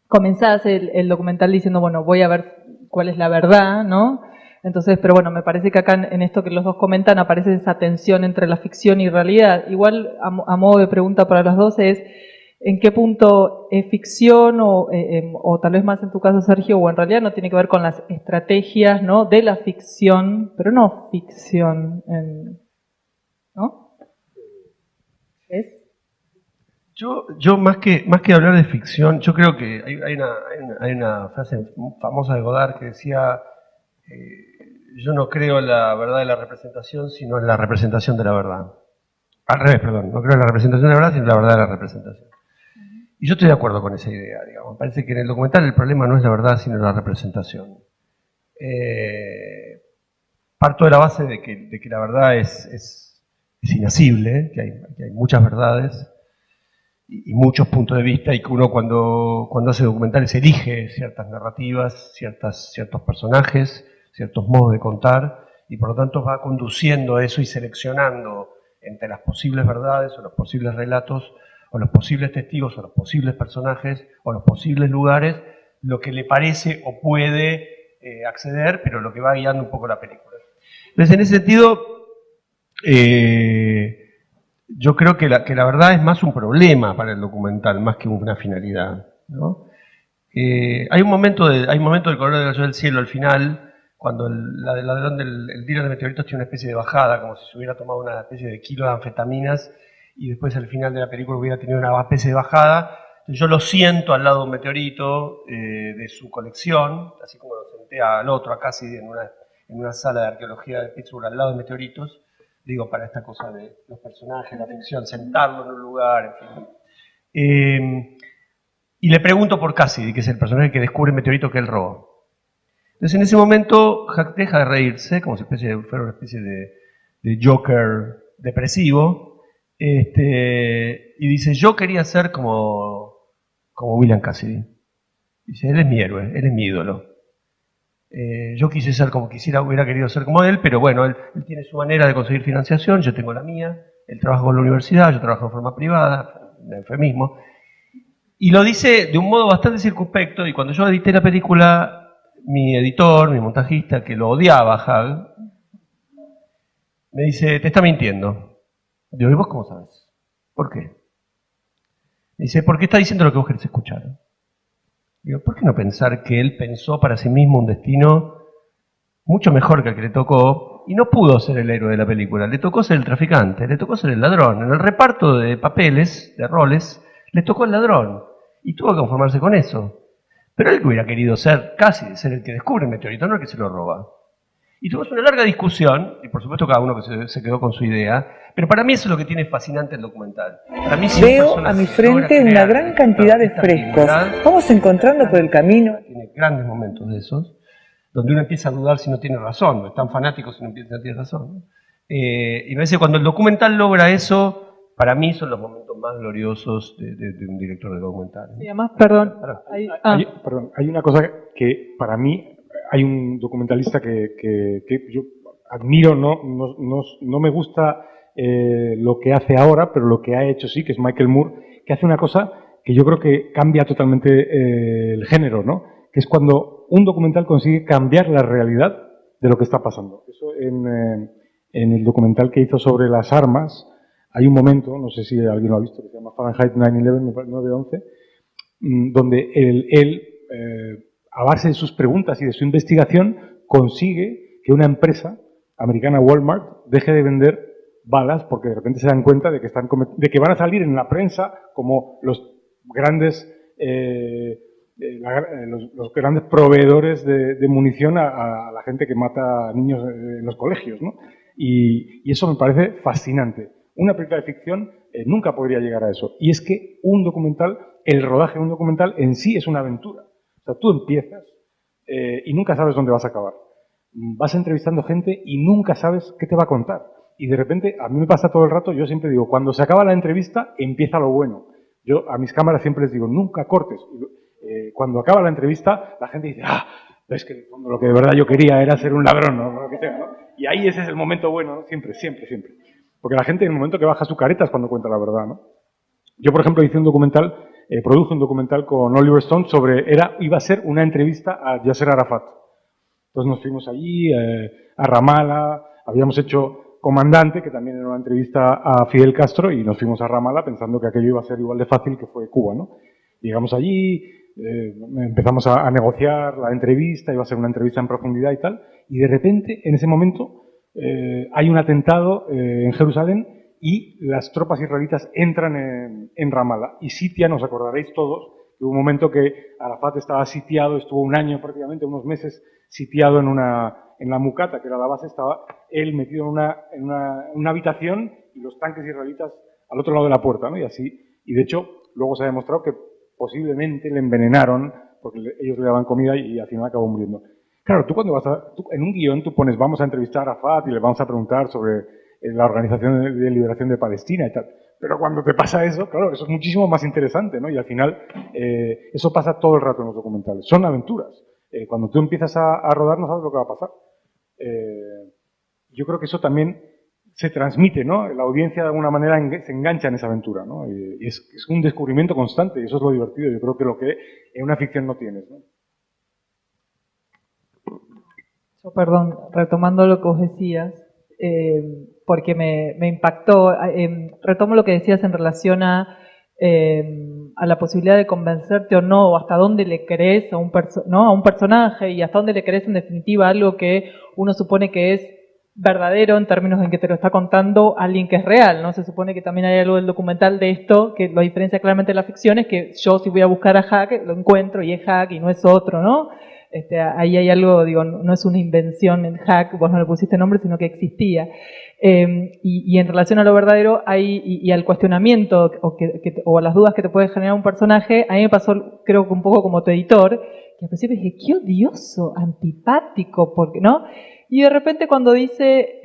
Speaker 1: Comenzás el documental diciendo, bueno, voy a ver cuál es la verdad, ¿no? Entonces, pero bueno, me parece que acá en esto que los dos comentan aparece esa tensión entre la ficción y realidad. Igual, a modo de pregunta para los dos es, ¿en qué punto es ficción o tal vez más en tu caso, Sergio, o en realidad no tiene que ver con las estrategias, ¿no? De la ficción, pero no ficción, ¿no? ¿Es?
Speaker 3: Yo más que hablar de ficción, yo creo que hay una frase famosa de Godard que decía, yo no creo en la verdad de la representación, sino en la representación de la verdad. Al revés, perdón, no creo en la representación de la verdad, sino en la verdad de la representación. Y yo estoy de acuerdo con esa idea, digamos. Me parece que en el documental el problema no es la verdad, sino la representación. Parto de la base de que la verdad es inasible, que hay muchas verdades y muchos puntos de vista, y que uno cuando hace documentales elige ciertas narrativas, ciertos personajes, ciertos modos de contar, y por lo tanto va conduciendo eso y seleccionando entre las posibles verdades o los posibles relatos o los posibles testigos o los posibles personajes o los posibles lugares, lo que le parece o puede acceder, pero lo que va guiando un poco la película. Entonces, en ese sentido, yo creo que la verdad es más un problema para el documental, más que una finalidad, ¿no? Hay un momento del Color de del Cielo al final, cuando el ladrón el dealer de meteoritos tiene una especie de bajada, como si se hubiera tomado una especie de kilo de anfetaminas y después al final de la película hubiera tenido una especie de bajada. Yo lo siento al lado de un meteorito de su colección, así como lo senté al otro acá, así en en una sala de arqueología de Pittsburgh al lado de meteoritos, digo, para esta cosa de los personajes, la ficción, sentarlo en un lugar, en fin. Y le pregunto por Cassidy, que es el personaje que descubre el meteorito que él robó. Entonces en ese momento Huck deja de reírse, como si fuera una especie de Joker depresivo, y dice, yo quería ser como William Cassidy. Dice, él es mi héroe, él es mi ídolo. Yo quise ser como hubiera querido ser como él, pero bueno, él tiene su manera de conseguir financiación, yo tengo la mía, él trabaja con la universidad, yo trabajo de forma privada, de eufemismo. Y lo dice de un modo bastante circunspecto, y cuando yo edité la película, mi editor, mi montajista, que lo odiaba a Hug, me dice, te está mintiendo. Digo, ¿y vos cómo sabes? ¿Por qué? Me dice, porque está diciendo lo que vos querés escuchar. Digo, ¿por qué no pensar que él pensó para sí mismo un destino mucho mejor que el que le tocó, y no pudo ser el héroe de la película? Le tocó ser el traficante, le tocó ser el ladrón. En el reparto de papeles, de roles, le tocó el ladrón, y tuvo que conformarse con eso. Pero él que hubiera querido ser ser el que descubre el meteorito, no el que se lo roba. Y tuvimos una larga discusión, y por supuesto cada uno que se quedó con su idea, pero para mí eso es lo que tiene fascinante el documental. Para mí,
Speaker 15: veo a mi frente una gran cantidad de frescos. Vamos encontrando por el camino.
Speaker 3: Tiene grandes momentos de esos, donde uno empieza a dudar si no tiene razón, no es tan fanático si no tiene razón. Y me parece que cuando el documental logra eso, para mí son los momentos más gloriosos de un director de documental.
Speaker 1: Y además, perdón.
Speaker 2: Hay una cosa que para mí, hay un documentalista que yo admiro, no me gusta lo que hace ahora, pero lo que ha hecho sí, que es Michael Moore, que hace una cosa que yo creo que cambia totalmente el género, ¿no? Que es cuando un documental consigue cambiar la realidad de lo que está pasando. Eso en el documental que hizo sobre las armas, hay un momento, no sé si alguien lo ha visto, que se llama Fahrenheit 9/11, donde él a base de sus preguntas y de su investigación, consigue que una empresa americana, Walmart, deje de vender balas porque de repente se dan cuenta de que van a salir en la prensa como los grandes los grandes proveedores de munición a la gente que mata niños en los colegios, ¿no? Y eso me parece fascinante. Una película de ficción nunca podría llegar a eso. Y es que el rodaje de un documental en sí es una aventura. O sea, tú empiezas y nunca sabes dónde vas a acabar. Vas entrevistando gente y nunca sabes qué te va a contar. Y de repente, a mí me pasa todo el rato, yo siempre digo, cuando se acaba la entrevista, empieza lo bueno. Yo a mis cámaras siempre les digo, nunca cortes. Cuando acaba la entrevista, la gente dice, es que en el fondo lo que de verdad yo quería era ser un ladrón, ¿no? Lo que sea, ¿no? Y ahí ese es el momento bueno, ¿no? Siempre. Porque la gente en el momento que baja su careta es cuando cuenta la verdad, ¿no? Yo, por ejemplo, produje un documental con Oliver Stone iba a ser una entrevista a Yasser Arafat. Entonces nos fuimos allí, a Ramallah, habíamos hecho Comandante, que también era una entrevista a Fidel Castro, y nos fuimos a Ramallah pensando que aquello iba a ser igual de fácil que fue Cuba, ¿no? Llegamos allí, empezamos a negociar la entrevista, iba a ser una entrevista en profundidad y tal, y de repente, en ese momento, hay un atentado en Jerusalén y las tropas israelitas entran en Ramallah y sitian, os acordaréis todos, que hubo un momento que Arafat estaba sitiado, estuvo un año prácticamente, unos meses, sitiado en la Mucata, que era la base, estaba él metido en una habitación y los tanques israelitas al otro lado de la puerta, ¿no? Y así, y de hecho, luego se ha demostrado que posiblemente le envenenaron porque ellos le daban comida y al final acabó muriendo. Claro, tú cuando en un guión tú pones, vamos a entrevistar a Arafat y le vamos a preguntar sobre la Organización de Liberación de Palestina y tal. Pero cuando te pasa eso, claro, eso es muchísimo más interesante, ¿no? Y al final, eso pasa todo el rato en los documentales. Son aventuras. Cuando tú empiezas a rodar no sabes lo que va a pasar. Yo creo que eso también se transmite, ¿no? La audiencia de alguna manera se engancha en esa aventura, ¿no? Y es un descubrimiento constante y eso es lo divertido. Yo creo que lo que en una ficción no tienes, ¿no?
Speaker 1: Perdón, retomando lo que vos decías, porque me impactó, retomo lo que decías en relación a la posibilidad de convencerte o no, o hasta dónde le crees a un personaje y hasta dónde le crees en definitiva algo que uno supone que es verdadero en términos en que te lo está contando alguien que es real, ¿no? Se supone que también hay algo del documental de esto, que lo diferencia claramente de la ficción, es que yo si voy a buscar a Huck, lo encuentro y es Huck y no es otro, ¿no? Ahí hay algo, digo, no es una invención en Hack, vos no le pusiste nombre, sino que existía. Y en relación a lo verdadero y al cuestionamiento o a las dudas que te puede generar un personaje, a mí me pasó, creo que un poco como tu editor, que al principio dije, qué odioso, antipático, porque ¿no? Y de repente cuando dice,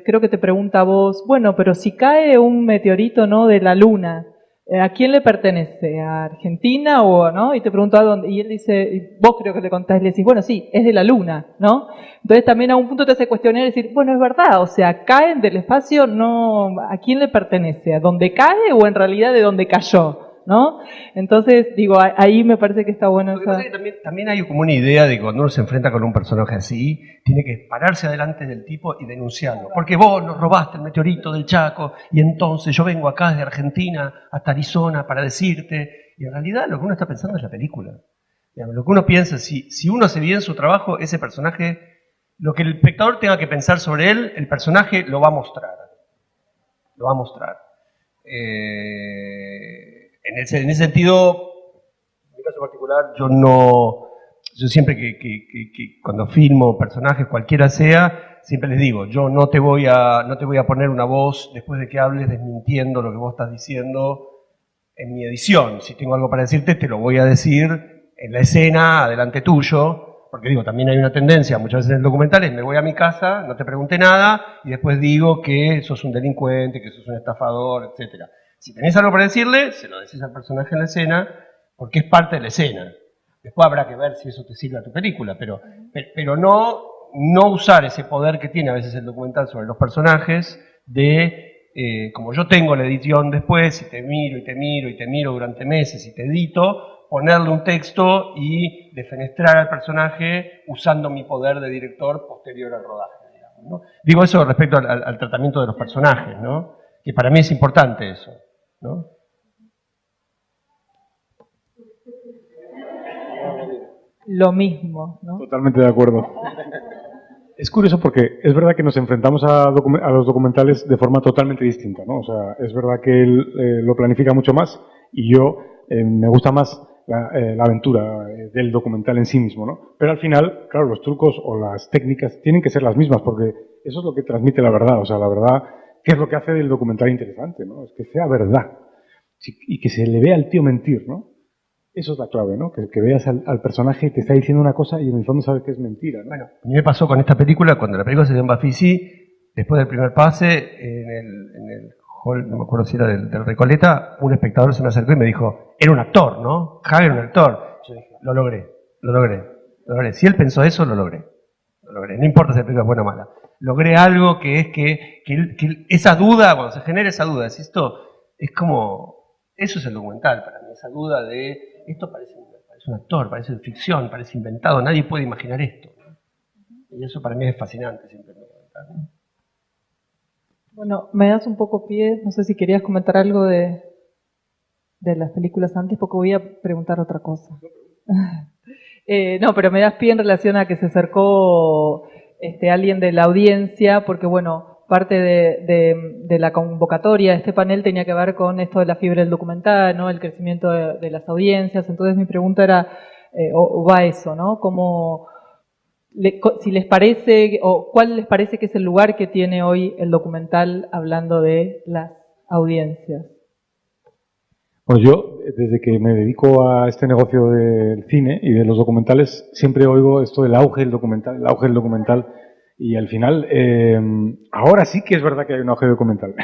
Speaker 1: creo que te pregunta a vos, bueno, pero si cae un meteorito, ¿no?, de la Luna, ¿a quién le pertenece? ¿A Argentina o no? Y te pregunto a dónde. Y él dice, y vos creo que le contás, y le decís, bueno, sí, es de la Luna, ¿no? Entonces también a un punto te hace cuestionar y decir, bueno, es verdad, o sea, caen del espacio, no, ¿a quién le pertenece? ¿A dónde cae o en realidad de dónde cayó? ¿No? Entonces, digo, ahí me parece que está bueno.
Speaker 3: También hay como una idea de que cuando uno se enfrenta con un personaje así, tiene que pararse adelante del tipo y denunciarlo. Porque vos nos robaste el meteorito del Chaco y entonces yo vengo acá desde Argentina hasta Arizona para decirte. Y en realidad lo que uno está pensando es la película. Digamos, lo que uno piensa, si uno hace bien su trabajo, ese personaje, lo que el espectador tenga que pensar sobre él, el personaje lo va a mostrar. Lo va a mostrar. En ese sentido, en mi caso particular, yo siempre que cuando filmo personajes, cualquiera sea, siempre les digo, yo no te voy a poner una voz después de que hables desmintiendo lo que vos estás diciendo en mi edición. Si tengo algo para decirte, te lo voy a decir en la escena, adelante tuyo, porque digo, también hay una tendencia, muchas veces en el documental, es me voy a mi casa, no te pregunté nada, y después digo que sos un delincuente, que sos un estafador, etcétera. Si tenés algo para decirle, se lo decís al personaje en la escena, porque es parte de la escena. Después habrá que ver si eso te sirve a tu película, pero no usar ese poder que tiene a veces el documental sobre los personajes de, como yo tengo la edición después, y te miro, y te miro, y te miro durante meses, y te edito, ponerle un texto y defenestrar al personaje usando mi poder de director posterior al rodaje, digamos, ¿no? Digo eso respecto al tratamiento de los personajes, ¿no? Que para mí es importante eso, ¿no?
Speaker 1: Lo mismo, ¿no?
Speaker 2: Totalmente de acuerdo. Es curioso porque es verdad que nos enfrentamos a los documentales de forma totalmente distinta, ¿no? O sea, es verdad que él lo planifica mucho más y yo me gusta más la aventura del documental en sí mismo, ¿no? Pero al final, claro, los trucos o las técnicas tienen que ser las mismas porque eso es lo que transmite la verdad. O sea, la verdad, ¿qué es lo que hace del documental interesante, ¿no? Es que sea verdad y que se le vea al tío mentir, ¿no? Eso es la clave, ¿no? Que veas al personaje y te está diciendo una cosa y en el fondo sabes que es mentira, ¿no?
Speaker 3: Bueno, a mí me pasó con esta película, cuando la película se dio en Bafisi, después del primer pase, en el hall, no me acuerdo si era del Recoleta, un espectador se me acercó y me dijo, era un actor, ¿no? Javier era un actor. Yo dije, lo logré. Si él pensó eso, lo logré. No importa si la película es buena o mala. Logré algo que es que esa duda, cuando se genera esa duda, es esto, es como, eso es el documental para mí, esa duda de, esto parece un actor, parece ficción, parece inventado, nadie puede imaginar esto, ¿no? Y eso para mí es fascinante siempre el documental, ¿no?
Speaker 1: Bueno, me das un poco pie, no sé si querías comentar algo de las películas antes, porque voy a preguntar otra cosa. No, pero me das pie en relación a que se acercó alguien de la audiencia, porque bueno, parte de la convocatoria de este panel tenía que ver con esto de la fiebre del documental, ¿no? El crecimiento de las audiencias. Entonces mi pregunta era, o va a eso, ¿no? Si les parece, o cuál les parece que es el lugar que tiene hoy el documental hablando de las audiencias.
Speaker 2: Pues yo, desde que me dedico a este negocio del cine y de los documentales, siempre oigo esto del auge del documental, y al final, ahora sí que es verdad que hay un auge documental.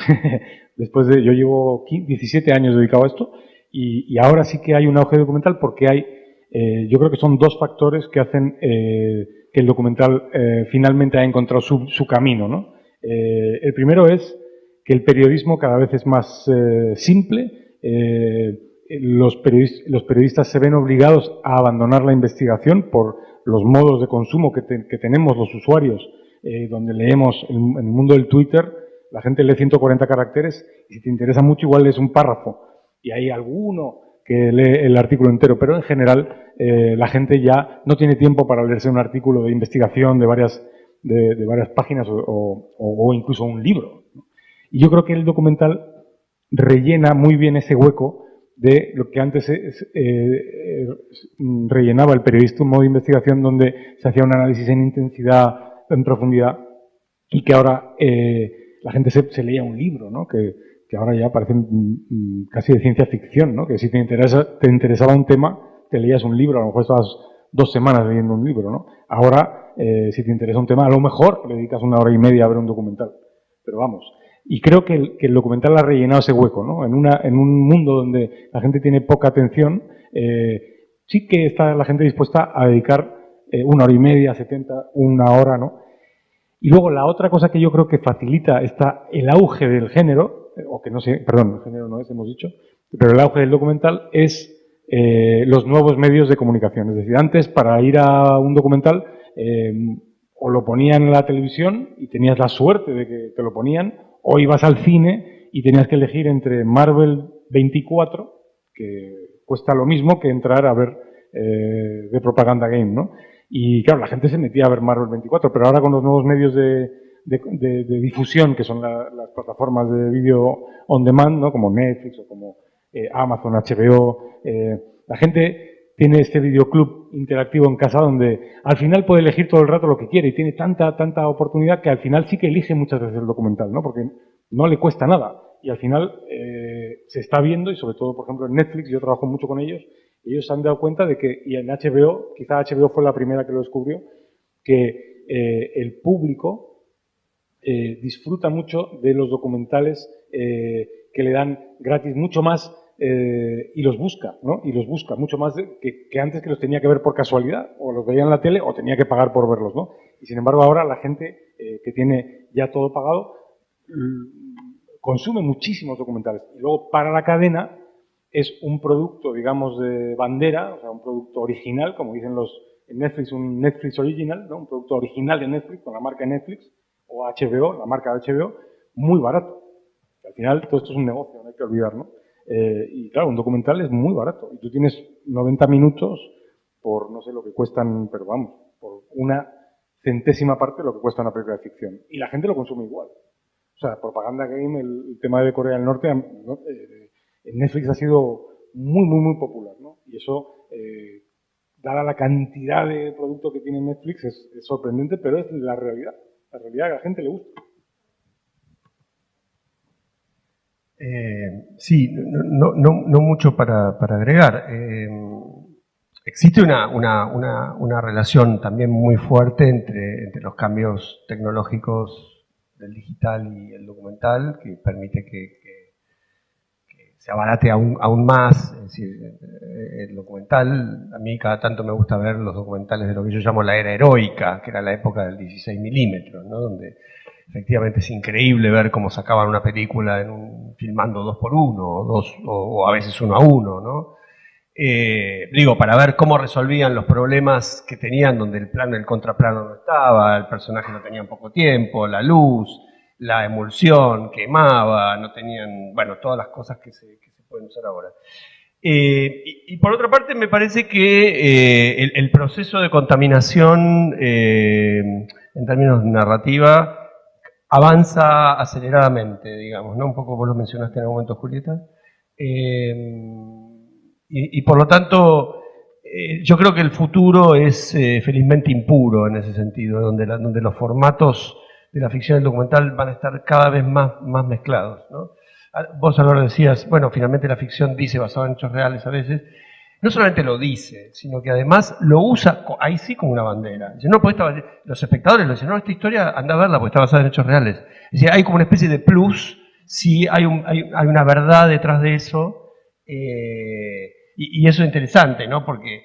Speaker 2: Yo llevo 17 años dedicado a esto, y ahora sí que hay un auge documental porque yo creo que son dos factores que hacen que el documental finalmente ha encontrado su camino, ¿no? El primero es que el periodismo cada vez es más simple. Los periodistas se ven obligados a abandonar la investigación por los modos de consumo que tenemos los usuarios, donde leemos en el mundo del Twitter, la gente lee 140 caracteres y si te interesa mucho igual lees un párrafo y hay alguno que lee el artículo entero, pero en general la gente ya no tiene tiempo para leerse un artículo de investigación de varias páginas o incluso un libro, ¿no? Y yo creo que el documental rellena muy bien ese hueco de lo que antes rellenaba el periodismo de investigación, donde se hacía un análisis en intensidad, en profundidad, y que ahora la gente se leía un libro, ¿no? Que ahora ya parece casi de ciencia ficción, ¿no? Que si te interesaba un tema, te leías un libro, a lo mejor estabas 2 semanas leyendo un libro, ¿no? Ahora, si te interesa un tema, a lo mejor le dedicas 1 hora y media a ver un documental. Pero vamos. Y creo que el documental ha rellenado ese hueco, ¿no? En un mundo donde la gente tiene poca atención, sí que está la gente dispuesta a dedicar 1 hora y media, 70, 1 hora, ¿no? Y luego la otra cosa que yo creo que facilita el auge del género, o que no sé, perdón, el género no es, hemos dicho, pero el auge del documental es los nuevos medios de comunicación. Es decir, antes para ir a un documental o lo ponían en la televisión y tenías la suerte de que te lo ponían, o ibas al cine y tenías que elegir entre Marvel 24, que cuesta lo mismo que entrar a ver The Propaganda Game, ¿no? Y claro, la gente se metía a ver Marvel 24, pero ahora con los nuevos medios de difusión, que son las plataformas de vídeo on demand, ¿no? Como Netflix o como Amazon, HBO, la gente tiene este videoclub interactivo en casa donde al final puede elegir todo el rato lo que quiere y tiene tanta oportunidad que al final sí que elige muchas veces el documental, ¿no? Porque no le cuesta nada y al final se está viendo, y sobre todo, por ejemplo, en Netflix, yo trabajo mucho con ellos se han dado cuenta de que, y en HBO, quizá HBO fue la primera que lo descubrió, que el público disfruta mucho de los documentales que le dan gratis mucho más y los busca, ¿no? Y los busca mucho más que antes, que los tenía que ver por casualidad, o los veía en la tele o tenía que pagar por verlos, ¿no? Y sin embargo ahora la gente que tiene ya todo pagado consume muchísimos documentales. Y luego para la cadena es un producto, digamos, de bandera, o sea, un producto original, como dicen en Netflix, un Netflix original, ¿no? Un producto original de Netflix, con la marca Netflix, o HBO, la marca de HBO, muy barato. Al final todo esto es un negocio, no hay que olvidar, ¿no? Y claro, un documental es muy barato. Y tú tienes 90 minutos por no sé lo que cuestan, pero vamos, por 1/100ª parte de lo que cuesta una película de ficción. Y la gente lo consume igual. O sea, Propaganda Game, el tema de Corea del Norte, ¿no? En Netflix ha sido muy popular, ¿no? Y eso, dada la cantidad de producto que tiene Netflix, es sorprendente, pero es la realidad. La realidad que a la gente le gusta.
Speaker 3: Sí, no mucho para agregar. Existe una relación también muy fuerte entre los cambios tecnológicos del digital y el documental, que permite que se abarate aún más. Es decir, el documental, a mí cada tanto me gusta ver los documentales de lo que yo llamo la era heroica, que era la época del 16 milímetros, ¿no? Donde efectivamente es increíble ver cómo sacaban una película filmando 2x1 o a veces 1:1, ¿no? Digo, para ver cómo resolvían los problemas que tenían, donde el contraplano no estaba, el personaje no tenía poco tiempo, la luz, la emulsión quemaba, no tenían, bueno, todas las cosas que se pueden usar ahora. Y por otra parte, me parece que el proceso de contaminación, en términos de narrativa, avanza aceleradamente, digamos, ¿no? Un poco vos lo mencionaste en algún momento, Julieta. Y por lo tanto, yo creo que el futuro es felizmente impuro en ese sentido, donde los formatos de la ficción y el documental van a estar cada vez más mezclados, ¿no? Vos, Álvaro, decías, bueno, finalmente la ficción dice basado en hechos reales a veces. No solamente lo dice, sino que además lo usa ahí sí como una bandera. Dice, no, pues los espectadores lo dicen, no, esta historia anda a verla porque está basada en hechos reales. Es decir, hay como una especie de plus si hay una verdad detrás de eso. Y eso es interesante, ¿no? Porque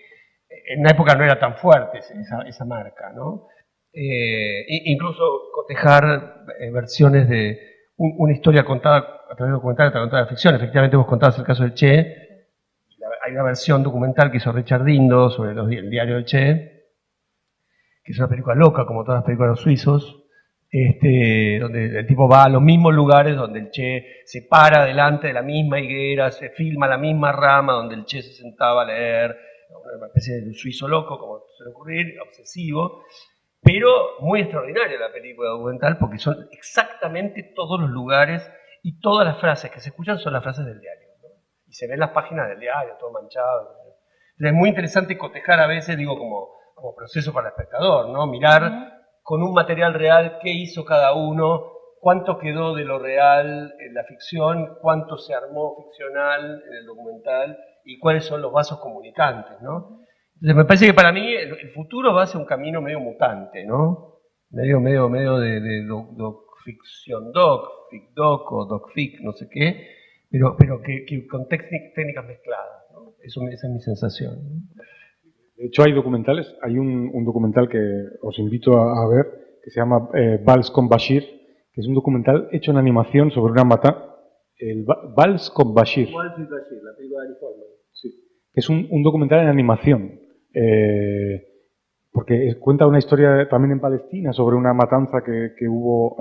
Speaker 3: en una época no era tan fuerte esa marca, ¿no? Incluso cotejar versiones de una historia contada a través de documental, otra contada de ficción. Efectivamente, vos contabas el caso del Che. Hay una versión documental que hizo Richard Dindo sobre el diario del Che, que es una película loca, como todas las películas de los suizos, donde el tipo va a los mismos lugares donde el Che se para delante de la misma higuera, se filma la misma rama donde el Che se sentaba a leer, una especie de suizo loco, como suele ocurrir, obsesivo, pero muy extraordinaria la película documental porque son exactamente todos los lugares y todas las frases que se escuchan son las frases del diario, ¿no? Y y se ven las páginas del diario, todo manchado. Es muy interesante cotejar a veces, digo, como proceso para el espectador, ¿no? Mirar con un material real qué hizo cada uno, cuánto quedó de lo real en la ficción, cuánto se armó ficcional en el documental y cuáles son los vasos comunicantes, ¿no? Entonces me parece que para mí el futuro va a ser un camino medio mutante, ¿no? Medio de ficción doc, fic doc o doc fic, no sé qué, pero que con técnicas mezcladas, ¿no? Esa es mi sensación, ¿no?
Speaker 2: De hecho, hay documentales. Hay un documental que os invito a ver, que se llama Vals con Bashir, que es un documental hecho en animación sobre una matanza. Vals con Bashir.
Speaker 3: Vals y Bashir, la película de Ari Folman.
Speaker 2: Sí. Que es un documental en animación. Porque cuenta una historia también en Palestina sobre una matanza que hubo,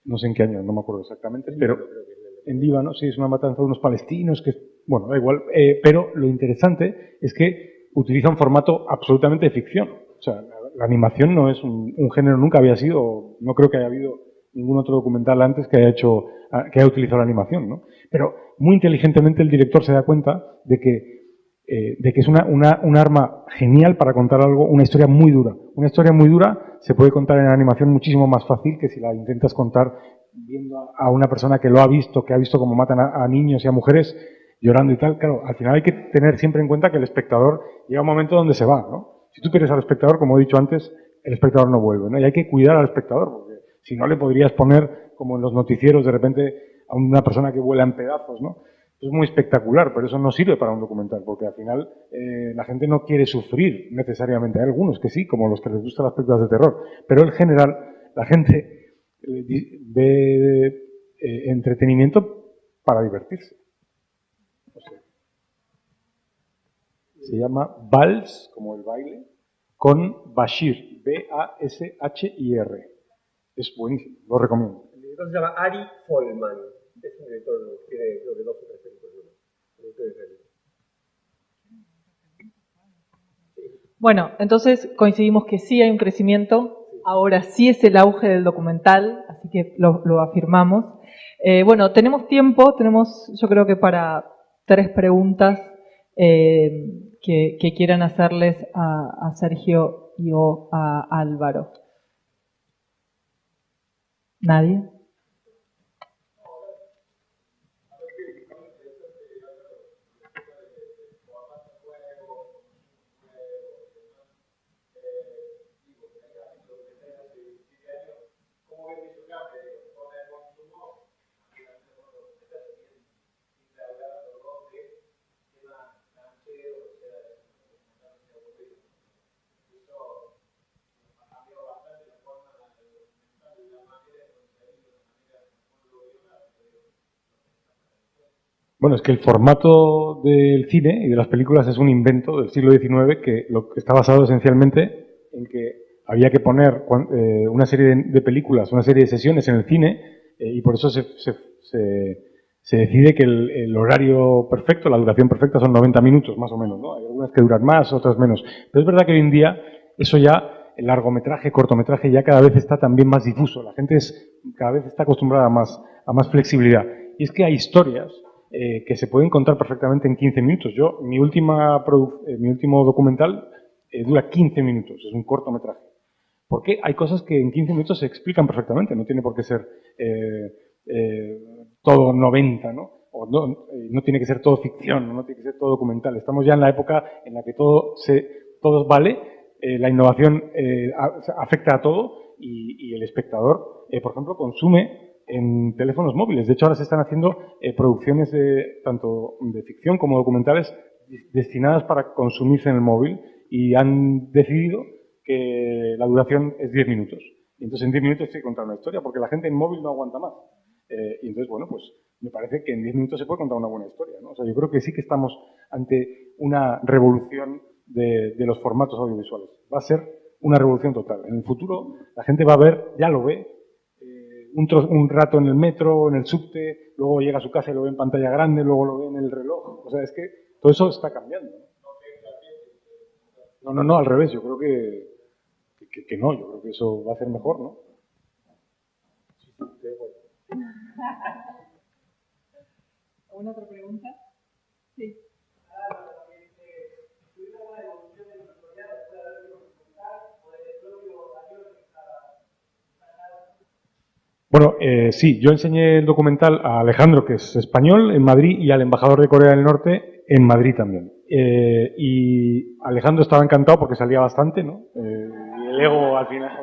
Speaker 2: no sé en qué año, no me acuerdo exactamente, pero en Líbano, sí, es una matanza de unos palestinos que, bueno, da igual, pero lo interesante es que utiliza un formato absolutamente de ficción. O sea, la animación no es un género, nunca había sido, no creo que haya habido ningún otro documental antes que haya utilizado la animación, ¿no? Pero muy inteligentemente el director se da cuenta de que es un arma genial para contar algo, una historia muy dura. Una historia muy dura se puede contar en animación muchísimo más fácil que si la intentas contar viendo a una persona que lo ha visto, que ha visto cómo matan a niños y a mujeres llorando y tal. Claro, al final hay que tener siempre en cuenta que el espectador llega un momento donde se va, ¿no? Si tú pierdes al espectador, como he dicho antes, el espectador no vuelve, ¿no? Y hay que cuidar al espectador, porque si no le podrías poner, como en los noticieros, de repente a una persona que vuela en pedazos, ¿no? Es muy espectacular, pero eso no sirve para un documental, porque al final la gente no quiere sufrir necesariamente. Hay algunos que sí, como los que les gustan las películas de terror, pero en general la gente ve entretenimiento para divertirse. O sea, se llama Vals, como el baile, con Bashir, B-A-S-H-I-R. Es buenísimo, lo recomiendo.
Speaker 3: El director se llama Ari Folman. Es un director que tiene, creo que 2 o 3 películas.
Speaker 1: Bueno, entonces coincidimos que sí hay un crecimiento, ahora sí es el auge del documental, así que lo afirmamos. Bueno, tenemos tiempo, tenemos yo creo que para 3 preguntas que quieran hacerles a Sergio y o a Álvaro. ¿Nadie?
Speaker 2: Bueno, es que el formato del cine y de las películas es un invento del siglo XIX que está basado esencialmente en que había que poner una serie de películas, una serie de sesiones en el cine y por eso se decide que el horario perfecto, la duración perfecta son 90 minutos más o menos, ¿no? Hay algunas que duran más, otras menos. Pero es verdad que hoy en día eso ya, el largometraje, cortometraje ya cada vez está también más difuso. La gente cada vez está acostumbrada a más flexibilidad. Y es que hay historias que se pueden contar perfectamente en 15 minutos. Mi último documental dura 15 minutos, es un cortometraje. Porque hay cosas que en 15 minutos se explican perfectamente, no tiene por qué ser todo 90, ¿no? O no tiene que ser todo ficción, no tiene que ser todo documental. Estamos ya en la época en la que todo vale, la innovación afecta a todo y el espectador, por ejemplo, consume en teléfonos móviles. De hecho, ahora se están haciendo producciones tanto de ficción como documentales destinadas para consumirse en el móvil y han decidido que la duración es 10 minutos. Y entonces en 10 minutos hay que contar una historia, porque la gente en móvil no aguanta más. Y entonces, bueno, pues me parece que en 10 minutos se puede contar una buena historia, ¿no? O sea, yo creo que sí que estamos ante una revolución de los formatos audiovisuales. Va a ser una revolución total. En el futuro la gente va a ver, ya lo ve, un rato en el metro, en el subte, luego llega a su casa y lo ve en pantalla grande, luego lo ve en el reloj. O sea, es que todo eso está cambiando. No, al revés. Yo creo que no. Yo creo que eso va a ser mejor, ¿no?
Speaker 1: ¿Alguna otra pregunta? Sí.
Speaker 2: Bueno, sí, yo enseñé el documental a Alejandro, que es español, en Madrid, y al embajador de Corea del Norte en Madrid también. Y Alejandro estaba encantado porque salía bastante, ¿no? Y el ego al final.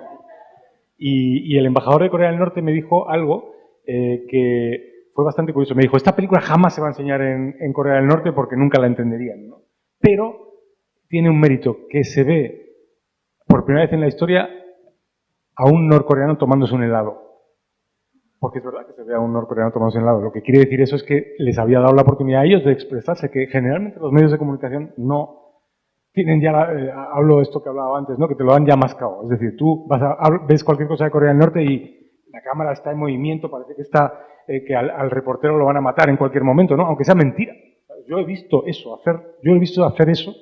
Speaker 2: Y el embajador de Corea del Norte me dijo algo que fue bastante curioso. Me dijo, esta película jamás se va a enseñar en Corea del Norte porque nunca la entenderían, ¿no? Pero tiene un mérito, que se ve por primera vez en la historia a un norcoreano tomándose un helado. Porque es verdad que se ve a un norcoreano tomándose un helado. Lo que quiere decir eso es que les había dado la oportunidad a ellos de expresarse, que generalmente los medios de comunicación no tienen ya, hablo de esto que hablaba antes, ¿no? Que te lo dan ya mascado. Es decir, tú ves cualquier cosa de Corea del Norte y la cámara está en movimiento, parece que está que al reportero lo van a matar en cualquier momento, ¿no? Aunque sea mentira. Yo he visto hacer eso,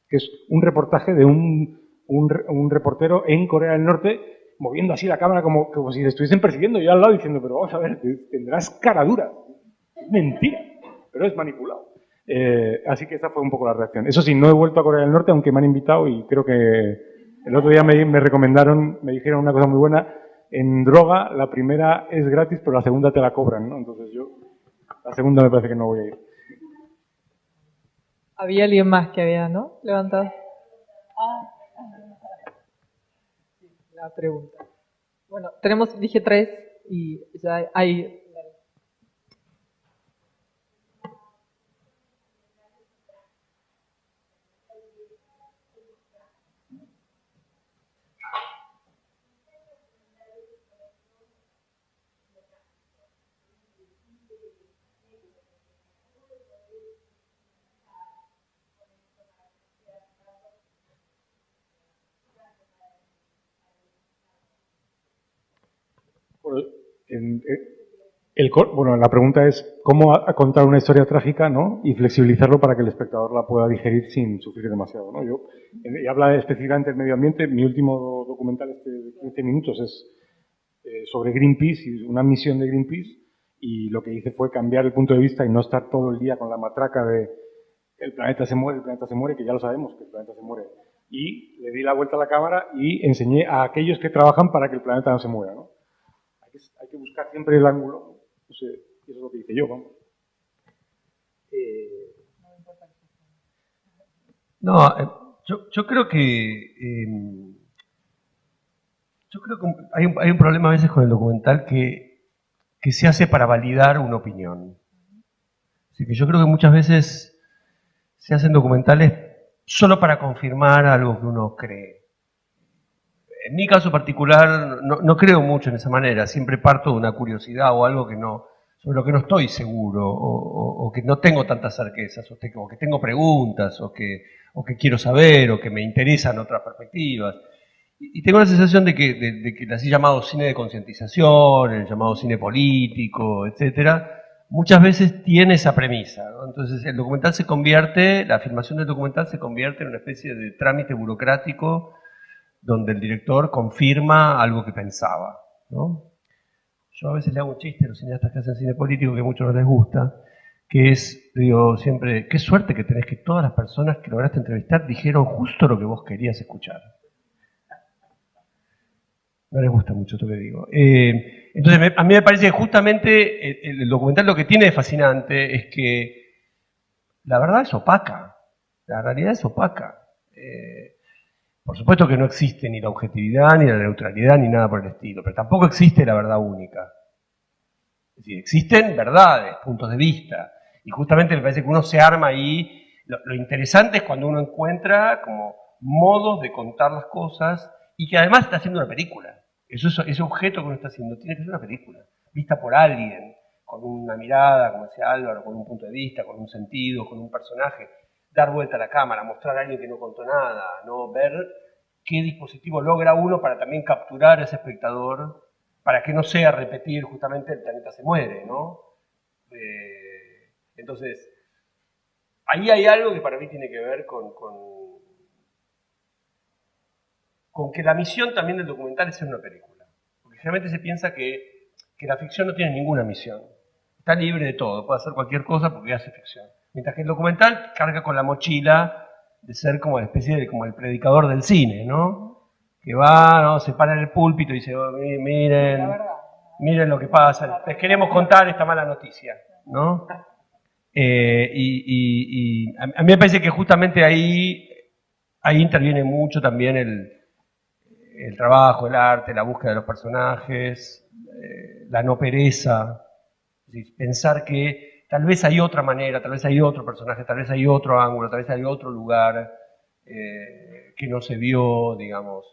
Speaker 2: que es un reportaje de un reportero en Corea del Norte moviendo así la cámara como si le estuviesen persiguiendo, yo al lado diciendo, pero vamos a ver, tendrás cara dura. Es mentira, pero es manipulado. Así que esta fue un poco la reacción. Eso sí, no he vuelto a Corea del Norte, aunque me han invitado y creo que el otro día me recomendaron, me dijeron una cosa muy buena. En droga, la primera es gratis, pero la segunda te la cobran, ¿no? Entonces la segunda me parece que no voy a ir.
Speaker 1: Había alguien más que había, ¿no? Levantado. La pregunta. Bueno, dije 3 y ya hay...
Speaker 2: Bueno, la pregunta es cómo contar una historia trágica, ¿no? Y flexibilizarlo para que el espectador la pueda digerir sin sufrir demasiado, ¿no? Yo habla específicamente del medio ambiente. Mi último documental de 15 minutos es sobre Greenpeace y una misión de Greenpeace, y lo que hice fue cambiar el punto de vista y no estar todo el día con la matraca de el planeta se muere, que ya lo sabemos que el planeta se muere. Y le di la vuelta a la cámara y enseñé a aquellos que trabajan para que el planeta no se muera, ¿no? Hay que buscar siempre el ángulo. No sé, eso es lo que hice yo, vamos.
Speaker 3: No, yo creo que hay un problema a veces con el documental que se hace para validar una opinión. Así que yo creo que muchas veces se hacen documentales solo para confirmar algo que uno cree. En mi caso particular no creo mucho en esa manera, siempre parto de una curiosidad o algo sobre lo que no estoy seguro, o que no tengo tantas certezas, o que tengo preguntas, o que quiero saber, o que me interesan otras perspectivas. Y tengo la sensación de que el así llamado cine de concientización, el llamado cine político, etcétera, muchas veces tiene esa premisa, ¿no? Entonces la filmación del documental se convierte en una especie de trámite burocrático donde el director confirma algo que pensaba, ¿no? Yo a veces le hago un chiste a los cineastas que hacen cine político que a muchos no les gusta, que es, digo siempre, qué suerte que tenés que todas las personas que lograste entrevistar dijeron justo lo que vos querías escuchar. No les gusta mucho esto que digo. Entonces a mí me parece que justamente el documental lo que tiene de fascinante es que la verdad es opaca, la realidad es opaca. Por supuesto que no existe ni la objetividad, ni la neutralidad, ni nada por el estilo, pero tampoco existe la verdad única. Es decir, existen verdades, puntos de vista, y justamente me parece que uno se arma ahí. Lo interesante es cuando uno encuentra como modos de contar las cosas y que además está haciendo una película. Ese objeto que uno está haciendo tiene que ser una película, vista por alguien, con una mirada, como decía Álvaro, con un punto de vista, con un sentido, con un personaje. Dar vuelta a la cámara, mostrar a alguien que no contó nada, ¿no? Ver qué dispositivo logra uno para también capturar a ese espectador, para que no sea repetir justamente el planeta se muere, ¿no? Entonces, ahí hay algo que para mí tiene que ver con que la misión también del documental es ser una película. Porque generalmente se piensa que la ficción no tiene ninguna misión. Está libre de todo, puede hacer cualquier cosa porque hace ficción. Mientras que el documental carga con la mochila de ser como una especie de como el predicador del cine, ¿no? Que va, ¿no? Se para en el púlpito y dice, oh, miren lo que pasa, les queremos contar esta mala noticia, ¿no? A mí me parece que justamente ahí interviene mucho también el trabajo, el arte, la búsqueda de los personajes, la no pereza, pensar que tal vez hay otra manera, tal vez hay otro personaje, tal vez hay otro ángulo, tal vez hay otro lugar que no se vio, digamos.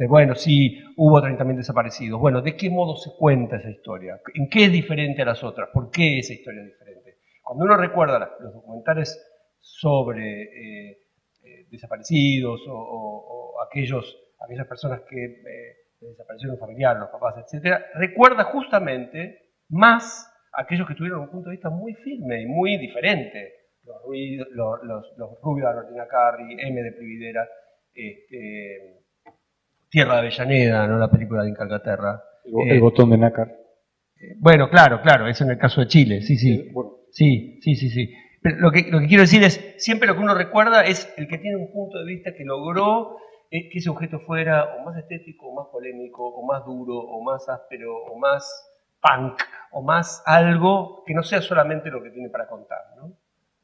Speaker 3: Bueno, sí, hubo 30.000 desaparecidos. Bueno, ¿de qué modo se cuenta esa historia? ¿En qué es diferente a las otras? ¿Por qué esa historia es diferente? Cuando uno recuerda los documentales sobre desaparecidos o aquellas personas que desaparecieron, familiares, los papás, etc., recuerda justamente más aquellos que tuvieron un punto de vista muy firme y muy diferente. Los rubios de Argentina Carri, M de Prividera, Tierra de Avellaneda, ¿no? La película de Inca Alcaterra.
Speaker 2: El botón de nácar.
Speaker 3: Bueno, claro, eso en el caso de Chile, sí.
Speaker 2: Bueno.
Speaker 3: Sí. Pero lo que quiero decir es, siempre lo que uno recuerda es el que tiene un punto de vista que logró que ese objeto fuera o más estético, o más polémico, o más duro, o más áspero, o más punk, o más algo que no sea solamente lo que tiene para contar, ¿no?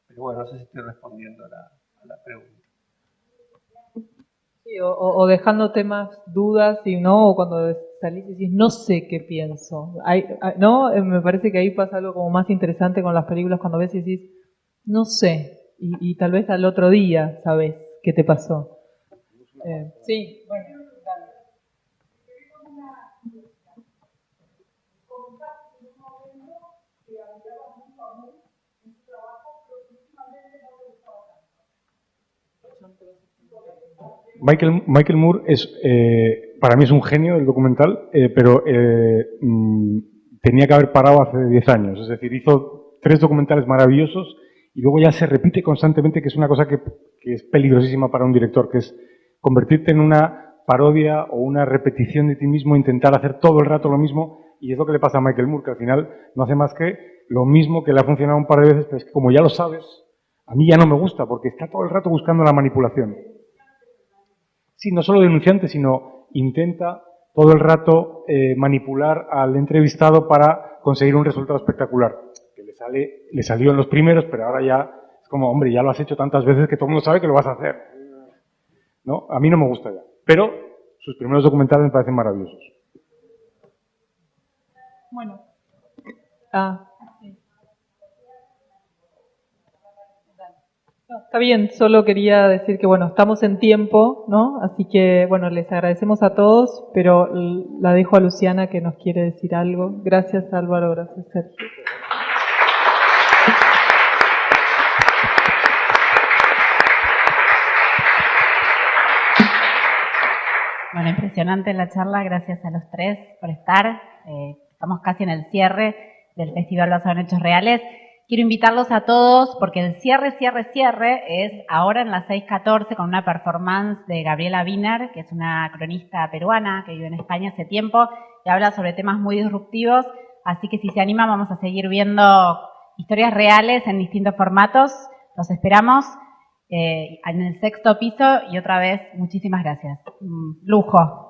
Speaker 3: Pero bueno, no sé si estoy respondiendo a la pregunta.
Speaker 1: Sí, o dejándote más dudas, y no, o cuando salís y decís, no sé qué pienso. ¿No? Me parece que ahí pasa algo como más interesante con las películas, cuando ves y decís, no sé, y tal vez al otro día sabes qué te pasó. Sí, bueno, dale.
Speaker 2: Michael Moore para mí es un genio del documental, pero tenía que haber parado hace 10 años. Es decir, hizo 3 documentales maravillosos y luego ya se repite constantemente, que es una cosa que es peligrosísima para un director, que es convertirte en una parodia o una repetición de ti mismo, intentar hacer todo el rato lo mismo, y es lo que le pasa a Michael Moore, que al final no hace más que lo mismo, que le ha funcionado un par de veces, pero es que como ya lo sabes, a mí ya no me gusta, porque está todo el rato buscando la manipulación. Sí, no solo denunciante, sino intenta todo el rato manipular al entrevistado para conseguir un resultado espectacular. Que le salió en los primeros, pero ahora ya es como, hombre, ya lo has hecho tantas veces que todo el mundo sabe que lo vas a hacer. ¿No? A mí no me gusta ya. Pero sus primeros documentales me parecen maravillosos.
Speaker 1: Bueno. Sí. No, está bien, solo quería decir que, bueno, estamos en tiempo, ¿no? Así que, bueno, les agradecemos a todos, pero la dejo a Luciana que nos quiere decir algo. Gracias, Álvaro, gracias, Sergio.
Speaker 16: Bueno, impresionante la charla, gracias a los 3 por estar. Estamos casi en el cierre del Festival Basado en Hechos Reales. Quiero invitarlos a todos porque el cierre es ahora en las 6:14 con una performance de Gabriela Wiener, que es una cronista peruana que vive en España hace tiempo y habla sobre temas muy disruptivos. Así que si se animan vamos a seguir viendo historias reales en distintos formatos. Los esperamos en el 6º piso y otra vez muchísimas gracias. Lujo.